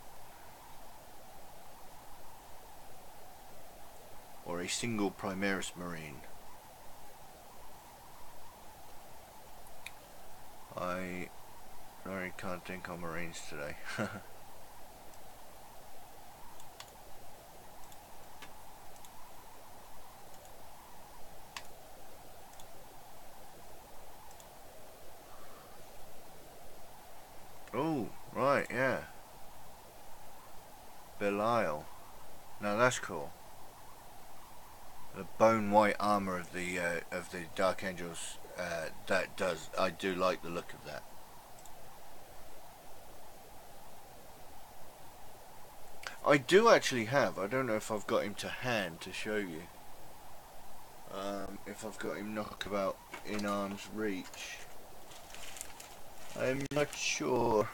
Or a single Primaris Marine. I really can't think on Marines today. Oh, right, yeah. Belial. Now that's cool. The bone white armor of the Dark Angels. I do like the look of that. I do actually have. I don't know if I've got him to hand to show you. If I've got him knockabout in arm's reach. I'm not sure.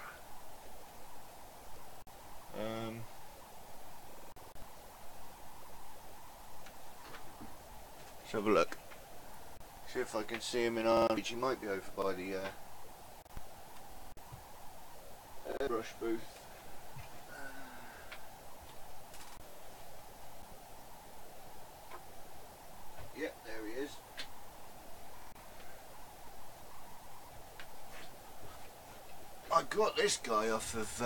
Let's have a look. See if I can see him in arm's reach. He might be over by the airbrush booth. I got this guy off of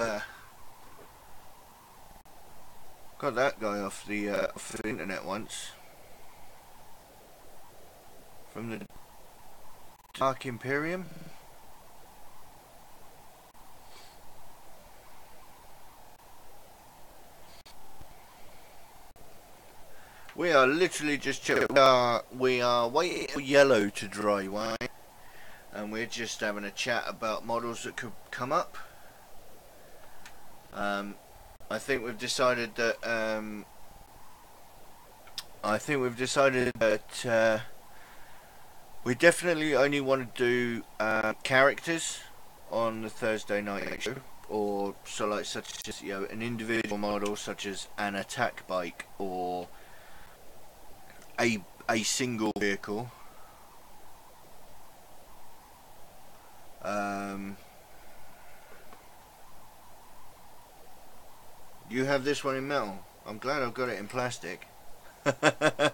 got that guy off the internet once, from the Dark Imperium. We are literally just we are waiting for yellow to dry, right? And we're just having a chat about models that could come up. I think we've decided that we definitely only want to do characters on the Thursday night show, or so, like, such as, you know, an individual model such as an attack bike or a single vehicle. You have this one in metal. I'm glad I've got it in plastic. So,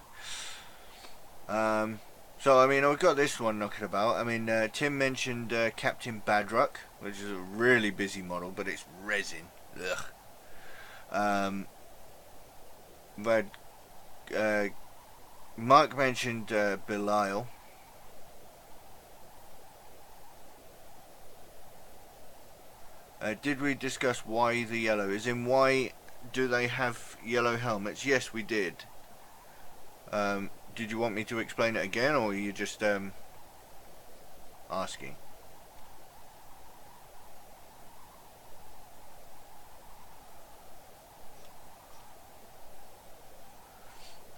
I mean, I've got this one knocking about. I mean, Tim mentioned Captain Badruck, which is a really busy model, but it's resin. Ugh. But Mark mentioned Belial. Did we discuss why the yellow? As in, why do they have yellow helmets? Yes, we did. Did you want me to explain it again, or are you just asking?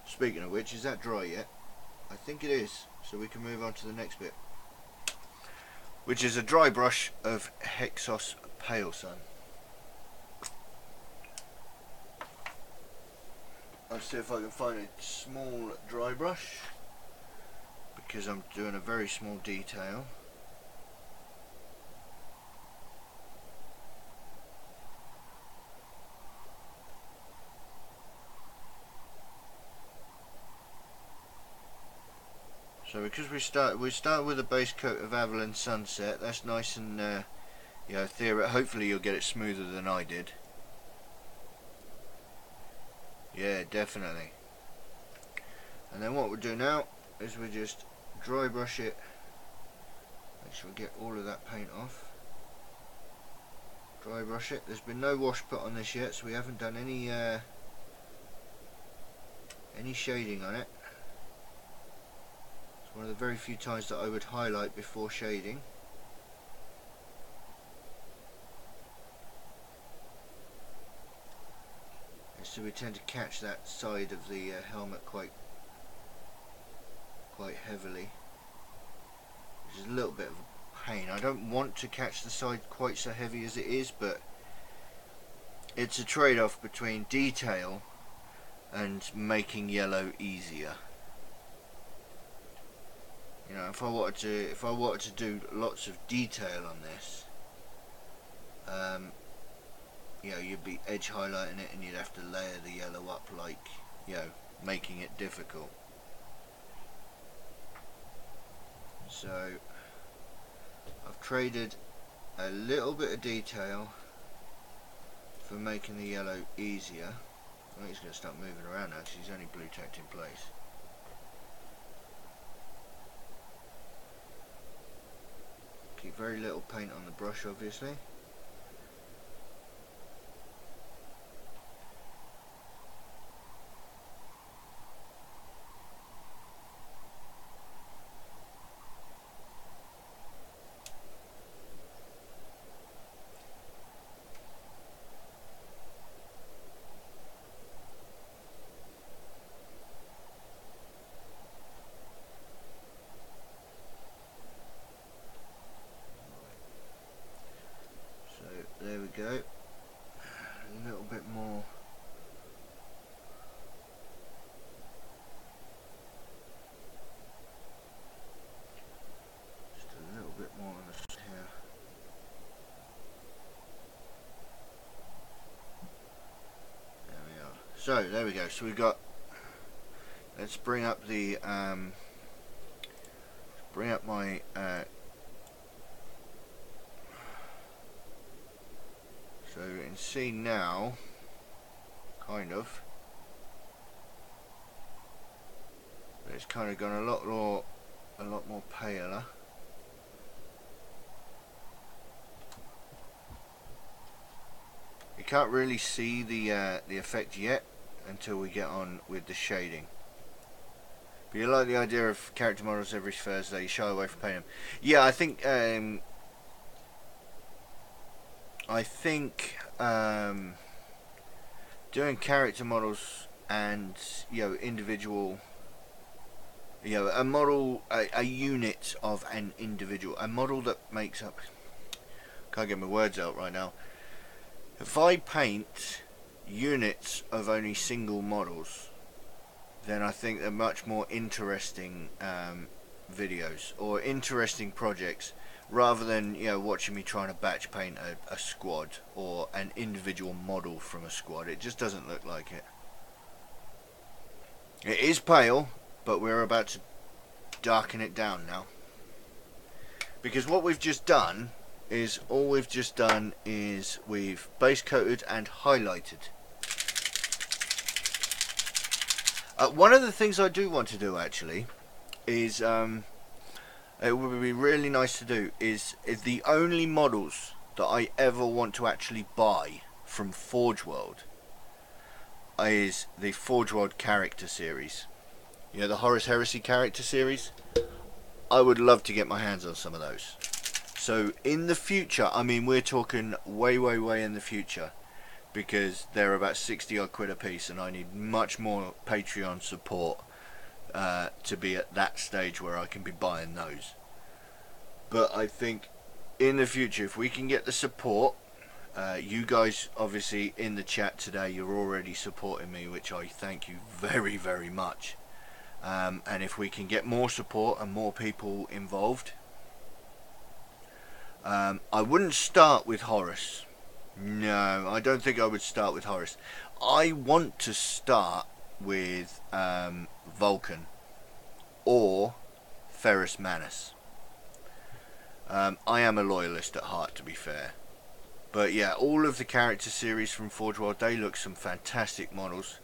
Speaking of which, is that dry yet? I think it is, so we can move on to the next bit, which is a dry brush of Hexos Pale Sun. Let's see if I can find a small dry brush, because I'm doing a very small detail. So because we start with a base coat of Avalon Sunset, that's nice and you know, hopefully you'll get it smoother than I did. Yeah, definitely. And then what we'll do now is we just dry brush it. Make sure we get all of that paint off. Dry brush it. There's been no wash put on this yet, so we haven't done any shading on it. It's one of the very few times that I would highlight before shading. So we tend to catch that side of the helmet quite heavily, which is a little bit of a pain. I don't want to catch the side quite so heavy as it is, but it's a trade-off between detail and making yellow easier. You know, if I wanted to do lots of detail on this, you know, you'd be edge highlighting it and you'd have to layer the yellow up, like, you know, making it difficult. So I've traded a little bit of detail for making the yellow easier. I think he's going to start moving around now because he's only blue tacked in place. Keep very little paint on the brush, obviously. There we go. A little bit more. Just a little bit more on the here. There we are. So there we go. So we've got. Let's bring up the bring up my see now, kind of. But it's kind of gone a lot more paler. You can't really see the effect yet until we get on with the shading. But you like the idea of character models every Thursday, you shy away from painting them. Yeah, I think doing character models and, you know, individual, you know, a model, a unit of an individual, a model that makes up, can't get my words out right now. If I paint units of only single models, then I think they're much more interesting videos or interesting projects, rather than, you know, watching me trying to batch paint a squad or an individual model from a squad. It just doesn't look like it. It is pale, but we're about to darken it down now, because what we've just done is we've base coated and highlighted. One of the things I do want to do actually is it would be really nice to do is the only models that I ever want to actually buy from Forge World is the Forge World character series. You know, the Horus Heresy character series. I would love to get my hands on some of those. So in the future, I mean, we're talking way in the future, because they're about 60 odd quid a piece, and I need much more Patreon support to be at that stage where I can be buying those. But I think in the future, if we can get the support, you guys obviously in the chat today, you're already supporting me, which I thank you very much. And if we can get more support and more people involved, I wouldn't start with Horus. No, I don't think I would start with Horus. I want to start with Vulcan or Ferrus Manus. I am a loyalist at heart, to be fair. But yeah, all of the character series from Forge World, they look some fantastic models.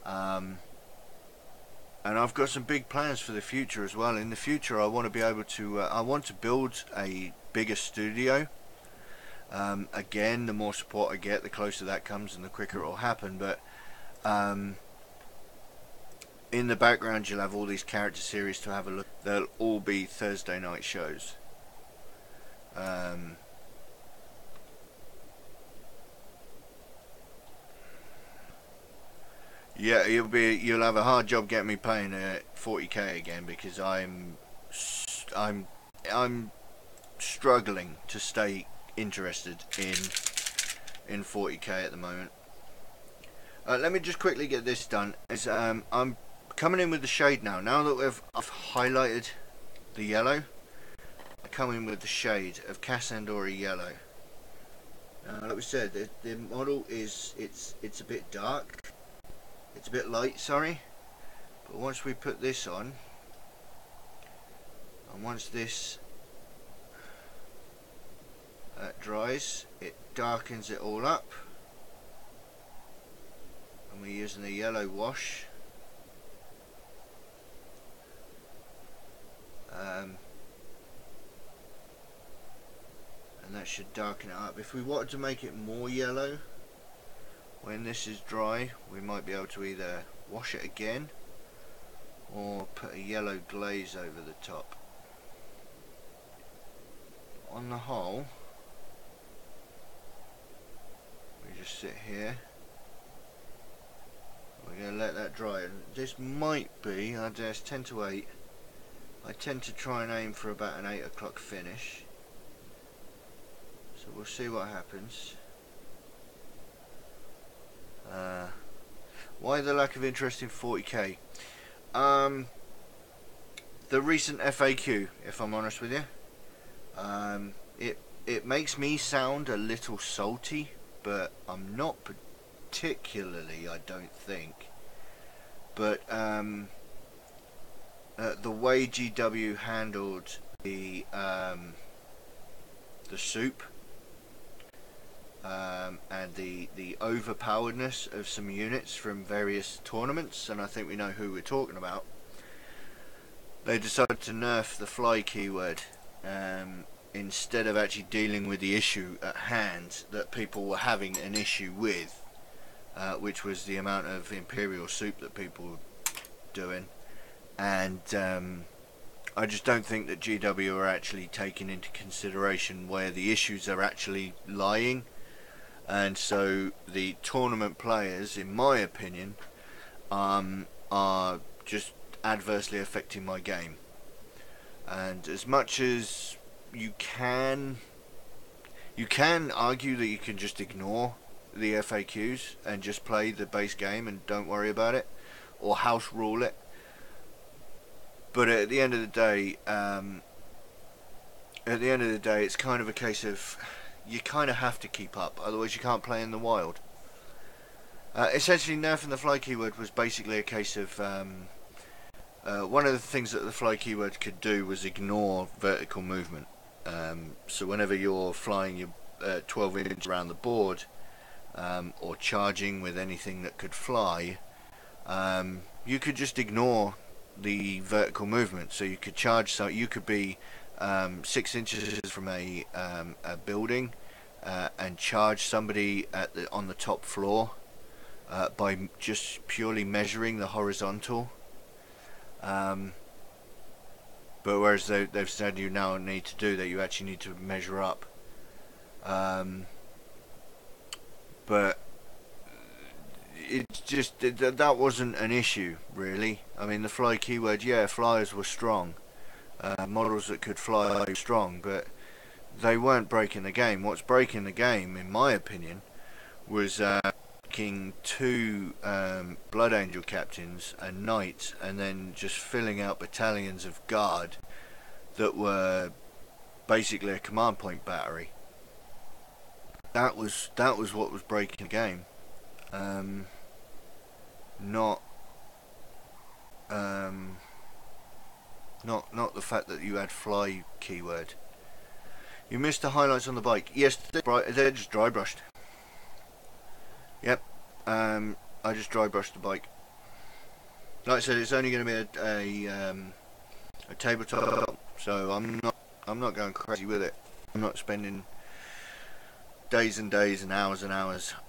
And I've got some big plans for the future as well. In the future, I want to be able to, I want to build a bigger studio. Again, the more support I get, the closer that comes and the quicker it will happen. But in the background, you'll have all these character series to have a look. They'll all be Thursday night shows. Yeah, you'll have a hard job getting me paying 40k again, because I'm struggling to stay interested in 40k at the moment. Let me just quickly get this done. I'm coming in with the shade now. Now that I've highlighted the yellow, I come in with the shade of Cassandora yellow. Like we said, the model is it's a bit dark. It's a bit light, sorry, but once we put this on, and once this dries, it darkens it all up, and we're using the yellow wash. And that should darken it up. If we wanted to make it more yellow, when this is dry, we might be able to either wash it again or put a yellow glaze over the top. On the whole, we just sit here. We're going to let that dry. And this might be, I guess, 10 to 8. I tend to try and aim for about an 8 o'clock finish. So we'll see what happens. Why the lack of interest in 40k? The recent FAQ, if I'm honest with you, it makes me sound a little salty, but I'm not particularly, I don't think. But the way GW handled the soup, and the overpoweredness of some units from various tournaments, and I think we know who we're talking about, they decided to nerf the fly keyword instead of actually dealing with the issue at hand that people were having an issue with, which was the amount of Imperial soup that people were doing. And I just don't think that GW are actually taking into consideration where the issues are actually lying. And so the tournament players, in my opinion, are just adversely affecting my game. And as much as you can argue that you can just ignore the FAQs and just play the base game and don't worry about it, or house rule it. But at the end of the day, it's kind of a case of you kind of have to keep up, otherwise you can't play in the wild. Essentially, nerfing the fly keyword was basically a case of one of the things that the fly keyword could do was ignore vertical movement. So whenever you're flying your 12 inches around the board, or charging with anything that could fly, you could just ignore the vertical movement. So you could charge, so you could be 6 inches from a building and charge somebody on the top floor by just purely measuring the horizontal. But whereas they've said you now need to do that, you actually need to measure up. But it's just that wasn't an issue really. I mean, the fly keyword, yeah, flyers were strong, models that could fly were strong, but they weren't breaking the game. What's breaking the game, in my opinion, was taking 2 Blood Angel captains and knights, and then just filling out battalions of guard that were basically a command point battery. That was what was breaking the game. Not the fact that you had fly keyword. You missed the highlights on the bike. Yes, they're just dry brushed. Yep. I just dry brushed the bike. Like I said, it's only going to be a tabletop, so I'm not going crazy with it. I'm not spending days and days and hours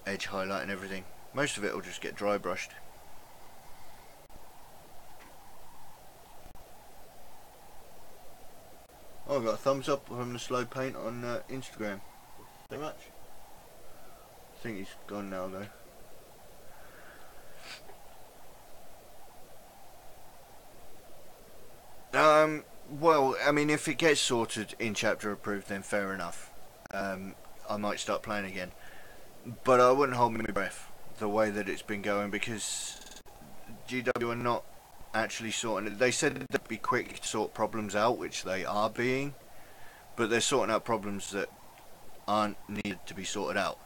edge highlighting everything. Most of it will just get dry brushed. Oh, I got a thumbs up from the slow paint on Instagram. So much. I think he's gone now though. Well, I mean, if it gets sorted in chapter approved, then fair enough. I might start playing again, but I wouldn't hold my breath the way that it's been going, because GW are not actually sorting it. They said they'd be quick to sort problems out, which they are being, but they're sorting out problems that aren't needed to be sorted out.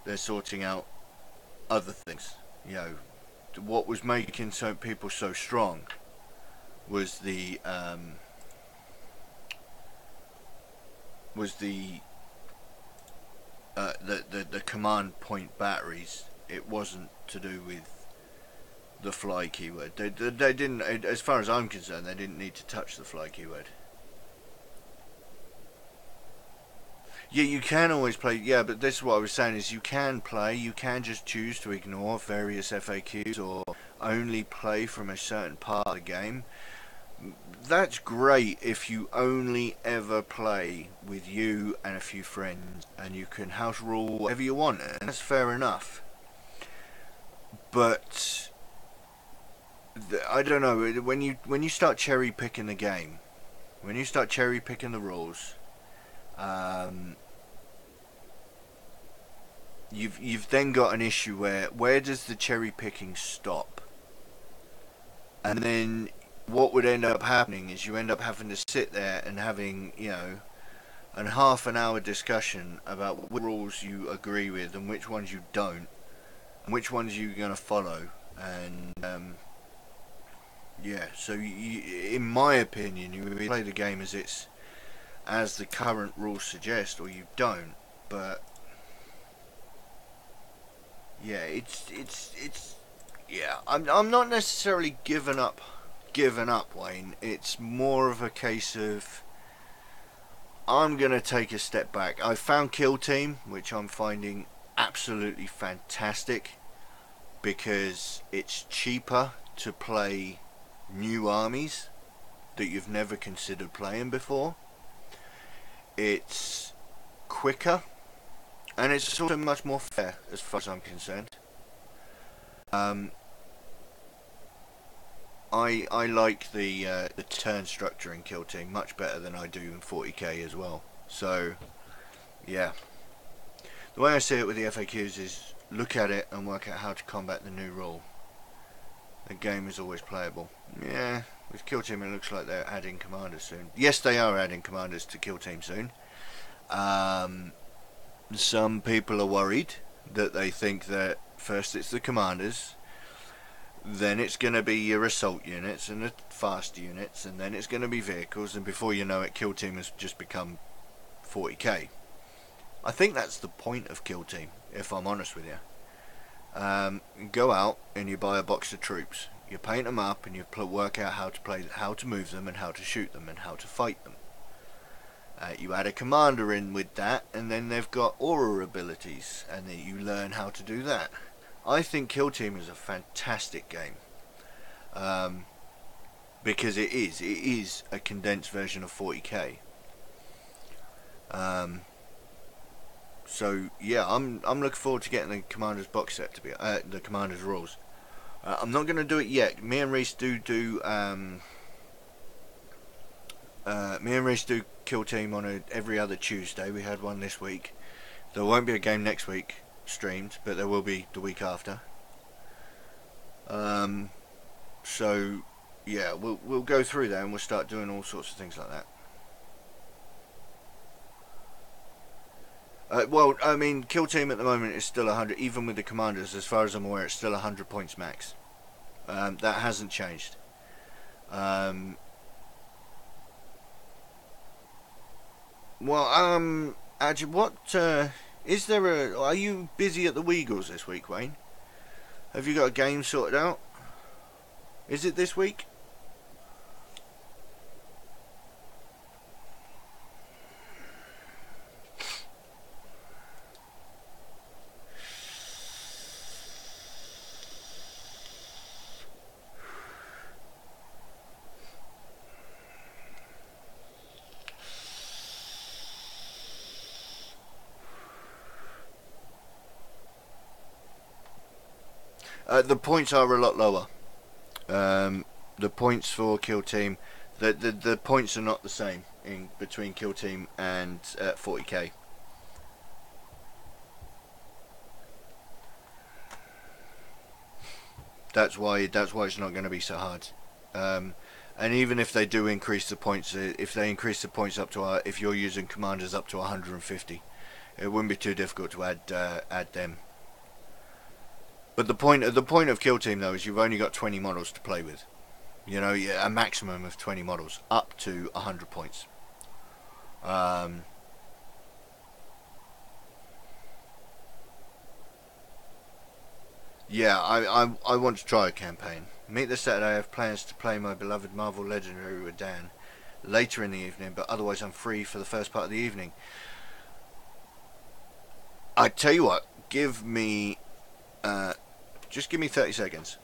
They're sorting out other things. You know, what was making people so strong was the command point batteries. It wasn't to do with the fly keyword. They didn't, as far as I'm concerned, they didn't need to touch the fly keyword. Yeah, you can always play. Yeah, but this is what I was saying, is you can play. You can just choose to ignore various FAQs or only play from a certain part of the game. That's great if you only ever play with you and a few friends, and you can house rule whatever you want, and that's fair enough. But I don't know, when you start cherry picking the game, when you start cherry picking the rules, you've then got an issue where does the cherry picking stop? And then what would end up happening is you end up having to sit there and having, you know, a half an hour discussion about what rules you agree with and which ones you don't, and which ones you're going to follow. And yeah, so in my opinion, you play the game as the current rules suggest, or you don't. But yeah, it's yeah. I'm not necessarily given up, Wayne. It's more of a case of I'm gonna take a step back. I found Kill Team, which I'm finding absolutely fantastic because it's cheaper to play new armies that you've never considered playing before. It's quicker, and it's also much more fair as far as I'm concerned. Um, I like the turn structure in Kill Team much better than I do in 40k as well. So yeah, the way I see it with the FAQs is look at it and work out how to combat the new rule. The game is always playable. Yeah, with Kill Team it looks like they're adding commanders soon. Yes, they are adding commanders to Kill Team soon. Some people are worried that they think that first it's the commanders, then it's going to be your assault units and the fast units, and then it's going to be vehicles, and before you know it, Kill Team has just become 40k. I think that's the point of Kill Team, if I'm honest with you. Go out and you buy a box of troops. You paint them up and you work out how to move them, and how to shoot them, and how to fight them. You add a commander in with that, and then they've got aura abilities, and then you learn how to do that. I think Kill Team is a fantastic game, because it is a condensed version of 40k. So yeah, I'm looking forward to getting the Commander's box set, to be the Commander's rules. I'm not going to do it yet. Me and Reese do Kill Team on every other Tuesday. We had one this week. There won't be a game next week streamed, but there will be the week after. So yeah, we'll go through that and we'll start doing all sorts of things like that. Well, I mean, Kill Team at the moment is still 100, even with the commanders. As far as I'm aware, it's still 100 points max. That hasn't changed. Well, actually, what is there? Are you busy at the Weagles this week, Wayne? Have you got a game sorted out? Is it this week? The points are a lot lower. The points for Kill Team, the points are not the same in between Kill Team and 40k. That's why it's not going to be so hard. And even if they do increase the points, if they increase the points up to if you're using commanders up to 150, it wouldn't be too difficult to add them. But the point of Kill Team though is you've only got 20 models to play with. You know, a maximum of 20 models up to 100 points. Yeah, I want to try a campaign. Meet this Saturday. I have plans to play my beloved Marvel Legendary with Dan later in the evening, but otherwise I'm free for the first part of the evening. I tell you what, give me just give me 30 seconds.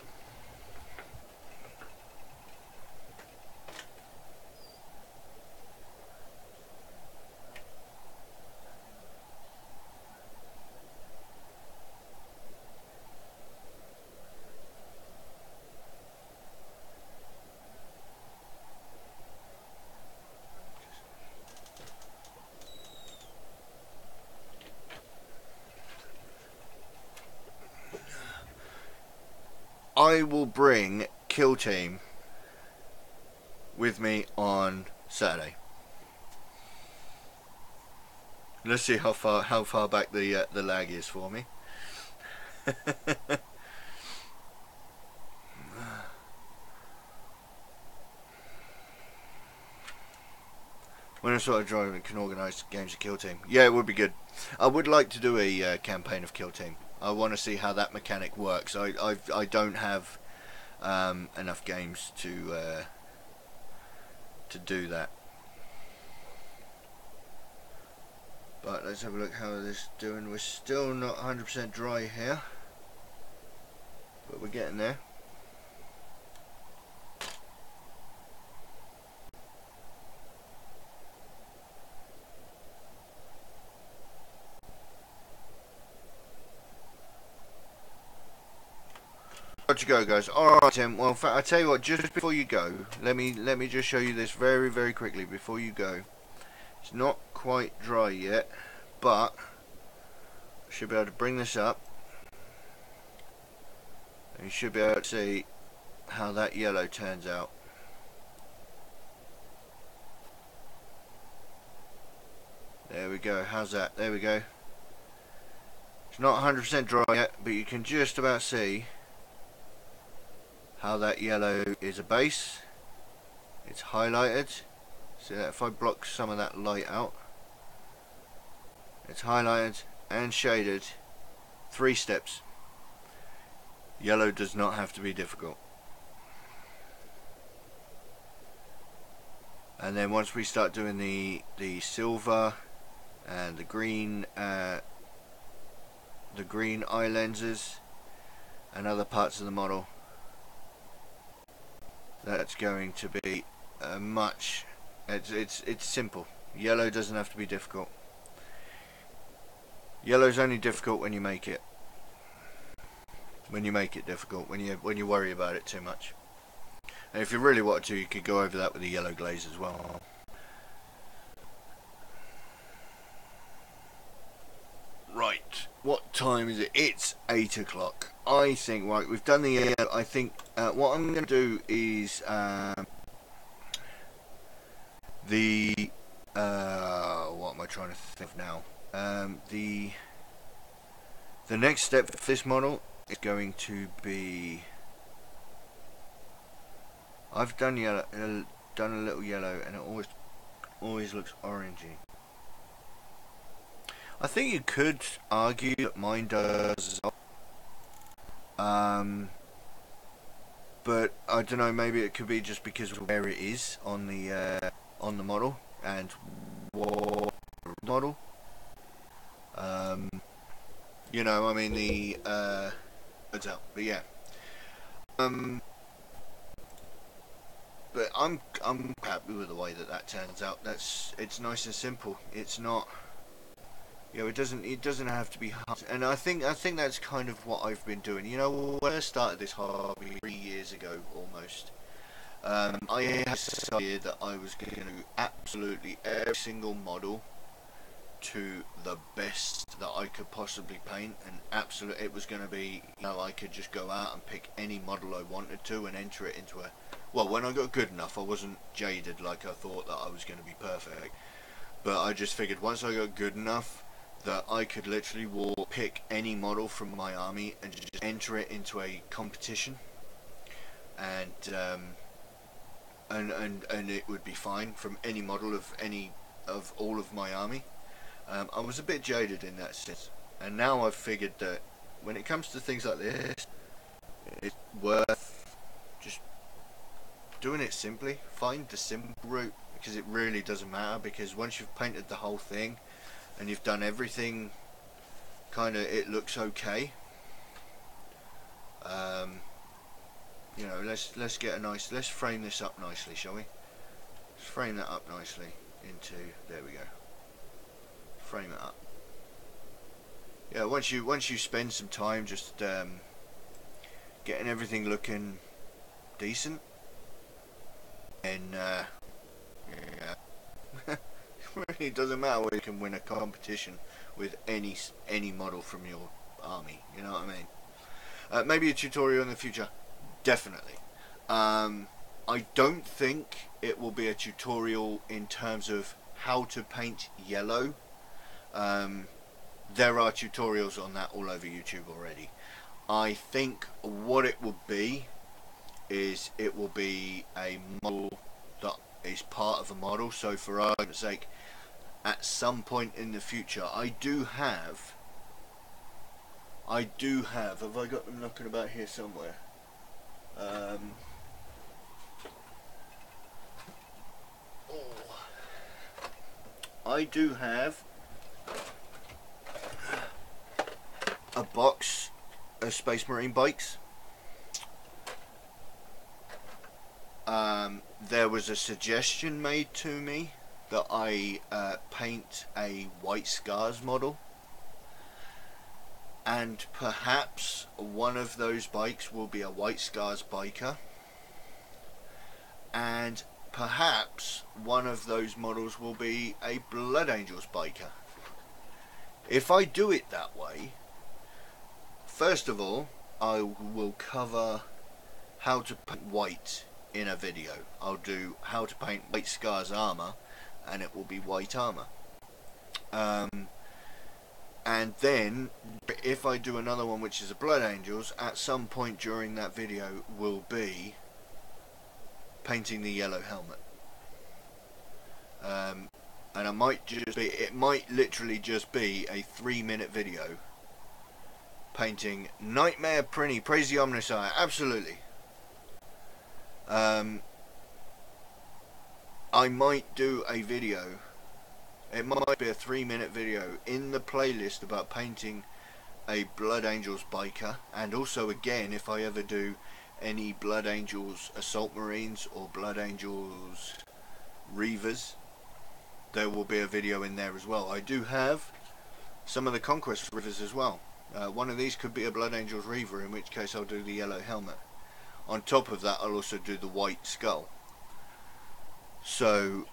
I will bring Kill Team with me on Saturday. Let's see how far back the lag is for me. When I start driving, can organise games of Kill Team. Yeah, it would be good. I would like to do a campaign of Kill Team. I want to see how that mechanic works. I don't have enough games to do that. But let's have a look how this is doing. We're still not 100% dry here, but we're getting there. To go, guys. Alright, Tim. Well, in fact, I tell you what, just before you go, let me just show you this very, very quickly before you go. It's not quite dry yet, but I should be able to bring this up, and you should be able to see how that yellow turns out. There we go. How's that? There we go. It's not 100% dry yet, but you can just about see how that yellow is a base. It's highlighted. See that if I block some of that light out, it's highlighted and shaded. 3 steps. Yellow does not have to be difficult. And then once we start doing the silver and the green eye lenses and other parts of the model, that's going to be it's simple. Yellow doesn't have to be difficult. Yellow's only difficult when you make it. When you make it difficult, when you worry about it too much. And if you really wanted to, you could go over that with the yellow glaze as well. Right, what time is it? It's 8 o'clock. I think, right, we've done the yellow. I think what I'm going to do is what am I trying to think of now? The next step for this model is going to be, I've done yellow, done a little yellow, and it always looks orangey. I think you could argue that mine does as well. But I don't know, maybe it could be just because of where it is on the model and what model. You know, I mean the but yeah. But I'm happy with the way that turns out. It's nice and simple. It's not, you know, it doesn't have to be hard. And I think that's kind of what I've been doing. You know, when I started this hobby 3 years ago almost, I had this idea that I was going to do absolutely every single model to the best that I could possibly paint, and it was going to be, you know, I could just go out and pick any model I wanted to and enter it into a, well, when I got good enough, I wasn't jaded like I thought that I was going to be perfect, but I just figured once I got good enough that I could literally pick any model from my army and just enter it into a competition, and it would be fine from any model of all of my army. I was a bit jaded in that sense, and now I've figured that when it comes to things like this, it's worth just doing it simply. Find the simple route, because it really doesn't matter, because once you've painted the whole thing and you've done everything, kind of, it looks okay. You know, let's get a nice, let's frame this up nicely, shall we? Let's frame that up nicely into, there we go. Frame it up. Yeah, once you spend some time just getting everything looking decent, and yeah, it really doesn't matter whether you can win a competition with any model from your army. You know what I mean? Maybe a tutorial in the future, definitely. I don't think it will be a tutorial in terms of how to paint yellow. There are tutorials on that all over YouTube already. I think what it will be is it will be a model that is part of a model. So for argument's sake, at some point in the future, I do have I do have I got them knocking about here somewhere? I do have a box of Space Marine bikes. There was a suggestion made to me that I paint a White Scars model, and perhaps one of those bikes will be a White Scars biker, and perhaps one of those models will be a Blood Angels biker. If I do it that way, first of all, I will cover how to paint white in a video. I'll do how to paint White Scars armor, and it will be white armor. And then if I do another one which is a Blood Angels, at some point during that video will be painting the yellow helmet. And it might literally just be a 3-minute video painting Nightmare Prinny, praise the Omnissiah, absolutely. I might do a video, it might be a 3-minute video in the playlist about painting a Blood Angels biker, and also again if I ever do any Blood Angels Assault Marines or Blood Angels Reavers, there will be a video in there as well. I do have some of the Conquest Reavers as well. One of these could be a Blood Angels Reaver, in which case I'll do the yellow helmet. On top of that, I'll also do the white skull. So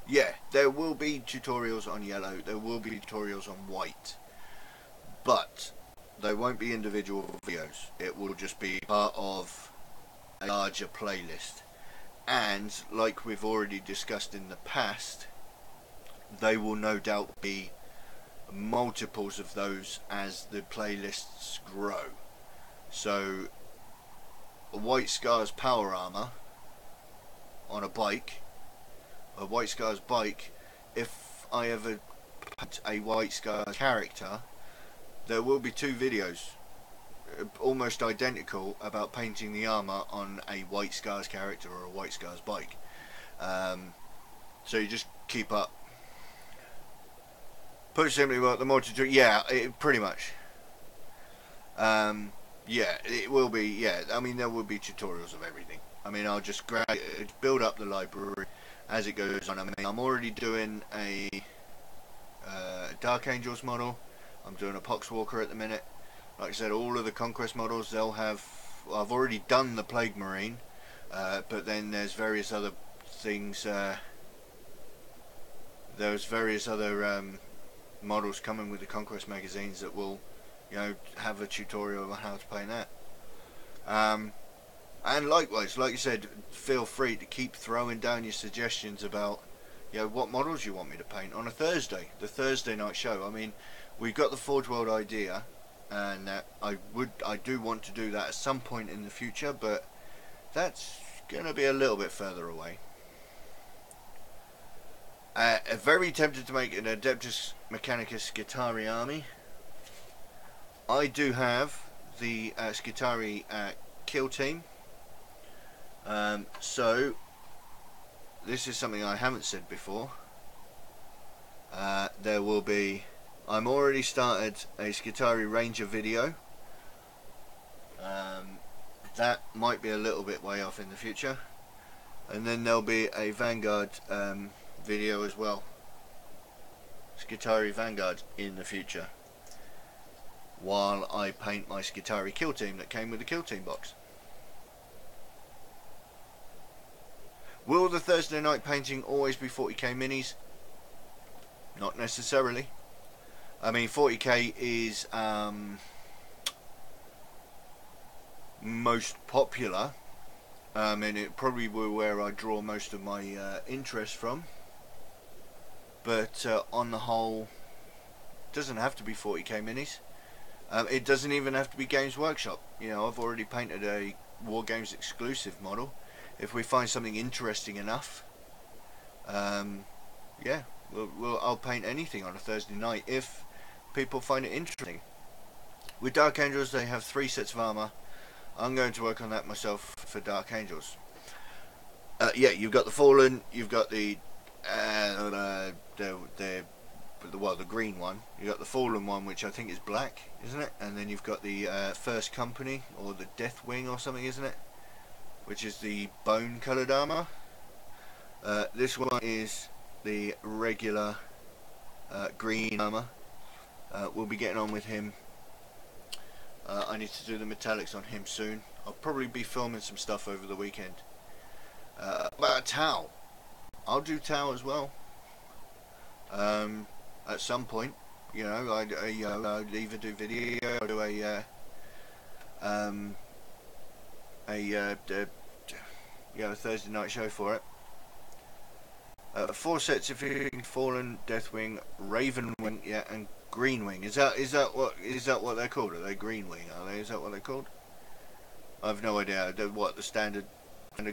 yeah, there will be tutorials on yellow, there will be tutorials on white, but they won't be individual videos. It will just be part of a larger playlist, and like we've already discussed in the past, they will no doubt be multiples of those as the playlists grow. So a White Scars power armor on a bike, a White Scars bike, if I ever put a White Scars character, there will be 2 videos almost identical about painting the armor on a White Scars character or a White Scars bike. So you just keep up. Put it simply, well, the more to do, yeah, pretty much. Yeah, it will be, yeah, I mean, there will be tutorials of everything. I mean, I'll just build up the library as it goes on. I mean, I'm already doing a Dark Angels model. I'm doing a Poxwalker at the minute. Like I said, all of the Conquest models, they'll have, I've already done the Plague Marine, but then there's various other things, there's various other models coming with the Conquest magazines that will, you know, have a tutorial on how to paint that. And likewise, like you said, feel free to keep throwing down your suggestions about, you know, what models you want me to paint on a Thursday, the Thursday night show. I mean, we've got the Forge World idea, and I do want to do that at some point in the future, but that's gonna be a little bit further away. Very tempted to make an Adeptus Mechanicus Skitarii army. I do have the Skitarii kill team. So this is something I haven't said before. There will be, I'm already started a Skitarii Ranger video. That might be a little bit way off in the future, and then there'll be a Vanguard video as well, Skitarii Vanguard, in the future, while I paint my Skitarii kill team that came with the kill team box. Will the Thursday night painting always be 40k minis? Not necessarily. I mean, 40k is most popular, and it probably will where I draw most of my interest from, but on the whole, it doesn't have to be 40k minis. It doesn't even have to be Games Workshop. You know, I've already painted a War Games exclusive model. If we find something interesting enough, yeah, I'll paint anything on a Thursday night if people find it interesting. With Dark Angels, they have 3 sets of armor. I'm going to work on that myself for Dark Angels. Yeah, you've got the Fallen, you've got the green one. You've got the Fallen one, which I think is black, isn't it? And then you've got the First Company, or the Death Wing or something, isn't it? Which is the bone coloured armor. This one is the regular green armor. We'll be getting on with him. I need to do the metallics on him soon. I'll probably be filming some stuff over the weekend. About Tau. I'll do Tau as well. At some point, you know, I'd either do video or do a Thursday night show for it. 4 sets if you Fallen, Deathwing, Ravenwing, yeah, and Greenwing. Is that what they're called? Are they Greenwing? Are they? Is that what they're called? I've no idea. What the standard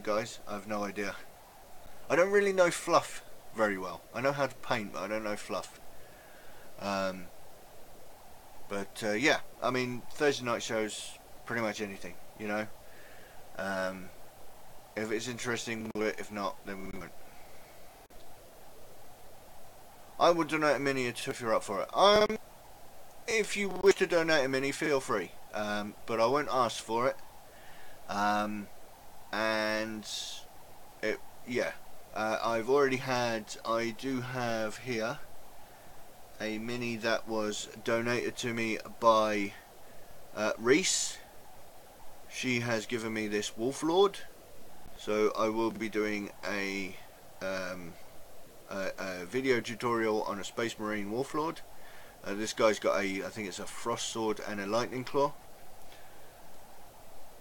guys? I've no idea. I don't really know fluff very well. I know how to paint, but I don't know fluff. Yeah, I mean, Thursday night shows, pretty much anything, you know. If it's interesting, we'll do it. If not, then we won't. I would donate a mini if you're up for it. If you wish to donate a mini, feel free. But I won't ask for it. I've already had. I do have here a mini that was donated to me by Reese. She has given me this Wolf Lord, so I will be doing a video tutorial on a Space Marine Wolf Lord. This guy's got I think it's a Frost Sword and a Lightning Claw.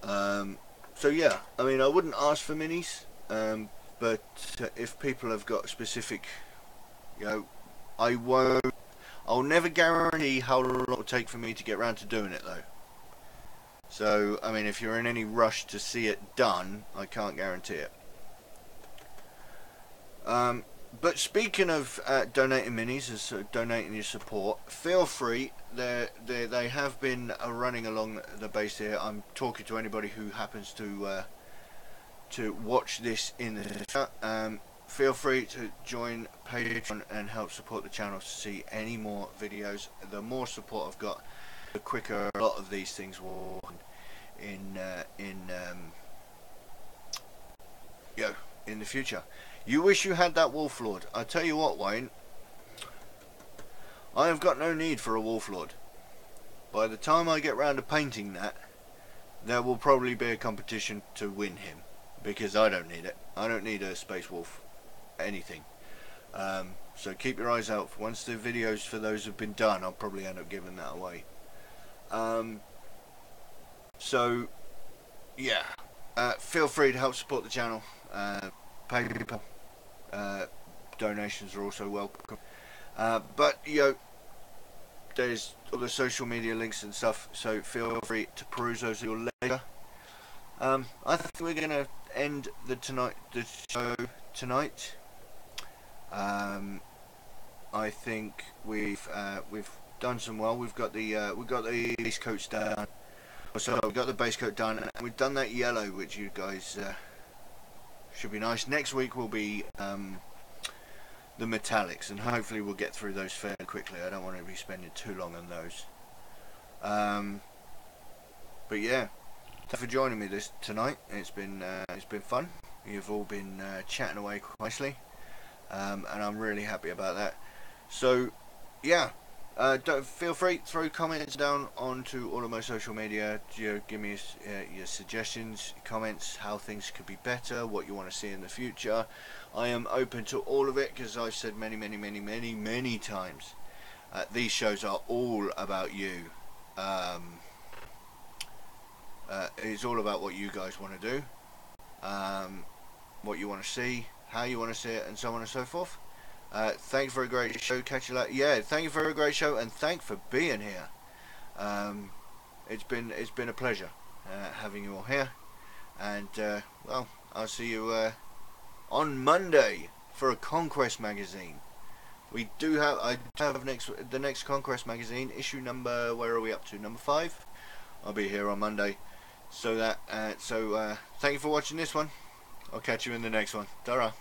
So yeah, I mean, I wouldn't ask for minis, but if people have got specific, you know, I'll never guarantee how long it will take for me to get around to doing it though. So, I mean, if you're in any rush to see it done, I can't guarantee it. But speaking of donating minis, donating your support, feel free. They have been running along the base here. I'm talking to anybody who happens to watch this in the feel free to join Patreon and help support the channel to see any more videos. The more support I've got, the quicker a lot of these things will in the future. You wish you had that Wolf Lord. I tell you what, Wayne, I have got no need for a Wolf Lord. By the time I get round to painting that, there will probably be a competition to win him, because I don't need it. I don't need a Space Wolf anything. So keep your eyes out. Once the videos for those have been done, I'll probably end up giving that away. So yeah, feel free to help support the channel. PayPal donations are also welcome. But you know, there's all the social media links and stuff, so feel free to peruse those a little later. I think we're gonna end the show tonight. I think we've done some well. We've got the Basecoats done. So we've got the Basecoat done, and we've done that yellow, which you guys should be nice. Next week will be the metallics, and hopefully we'll get through those fairly quickly. I don't want to be spending too long on those. But yeah, thanks for joining me tonight. It's been fun. You've all been chatting away quite nicely, and I'm really happy about that. So yeah, don't feel free to throw comments down onto all of my social media. You know, give me your suggestions, comments, how things could be better, what you want to see in the future. I am open to all of it, because I've said many times, these shows are all about you. It's all about what you guys want to do, what you want to see, how you want to see it, and so on and so forth. Thanks for a great show. Catch you later. Yeah, thank you for a great show, and thanks for being here. It's been a pleasure having you all here, and well, I'll see you on Monday for a Conquest magazine. We do have, I have the next Conquest magazine, issue number, where are we up to? Number 5. I'll be here on Monday. So thank you for watching this one. I'll catch you in the next one. Ta-ra.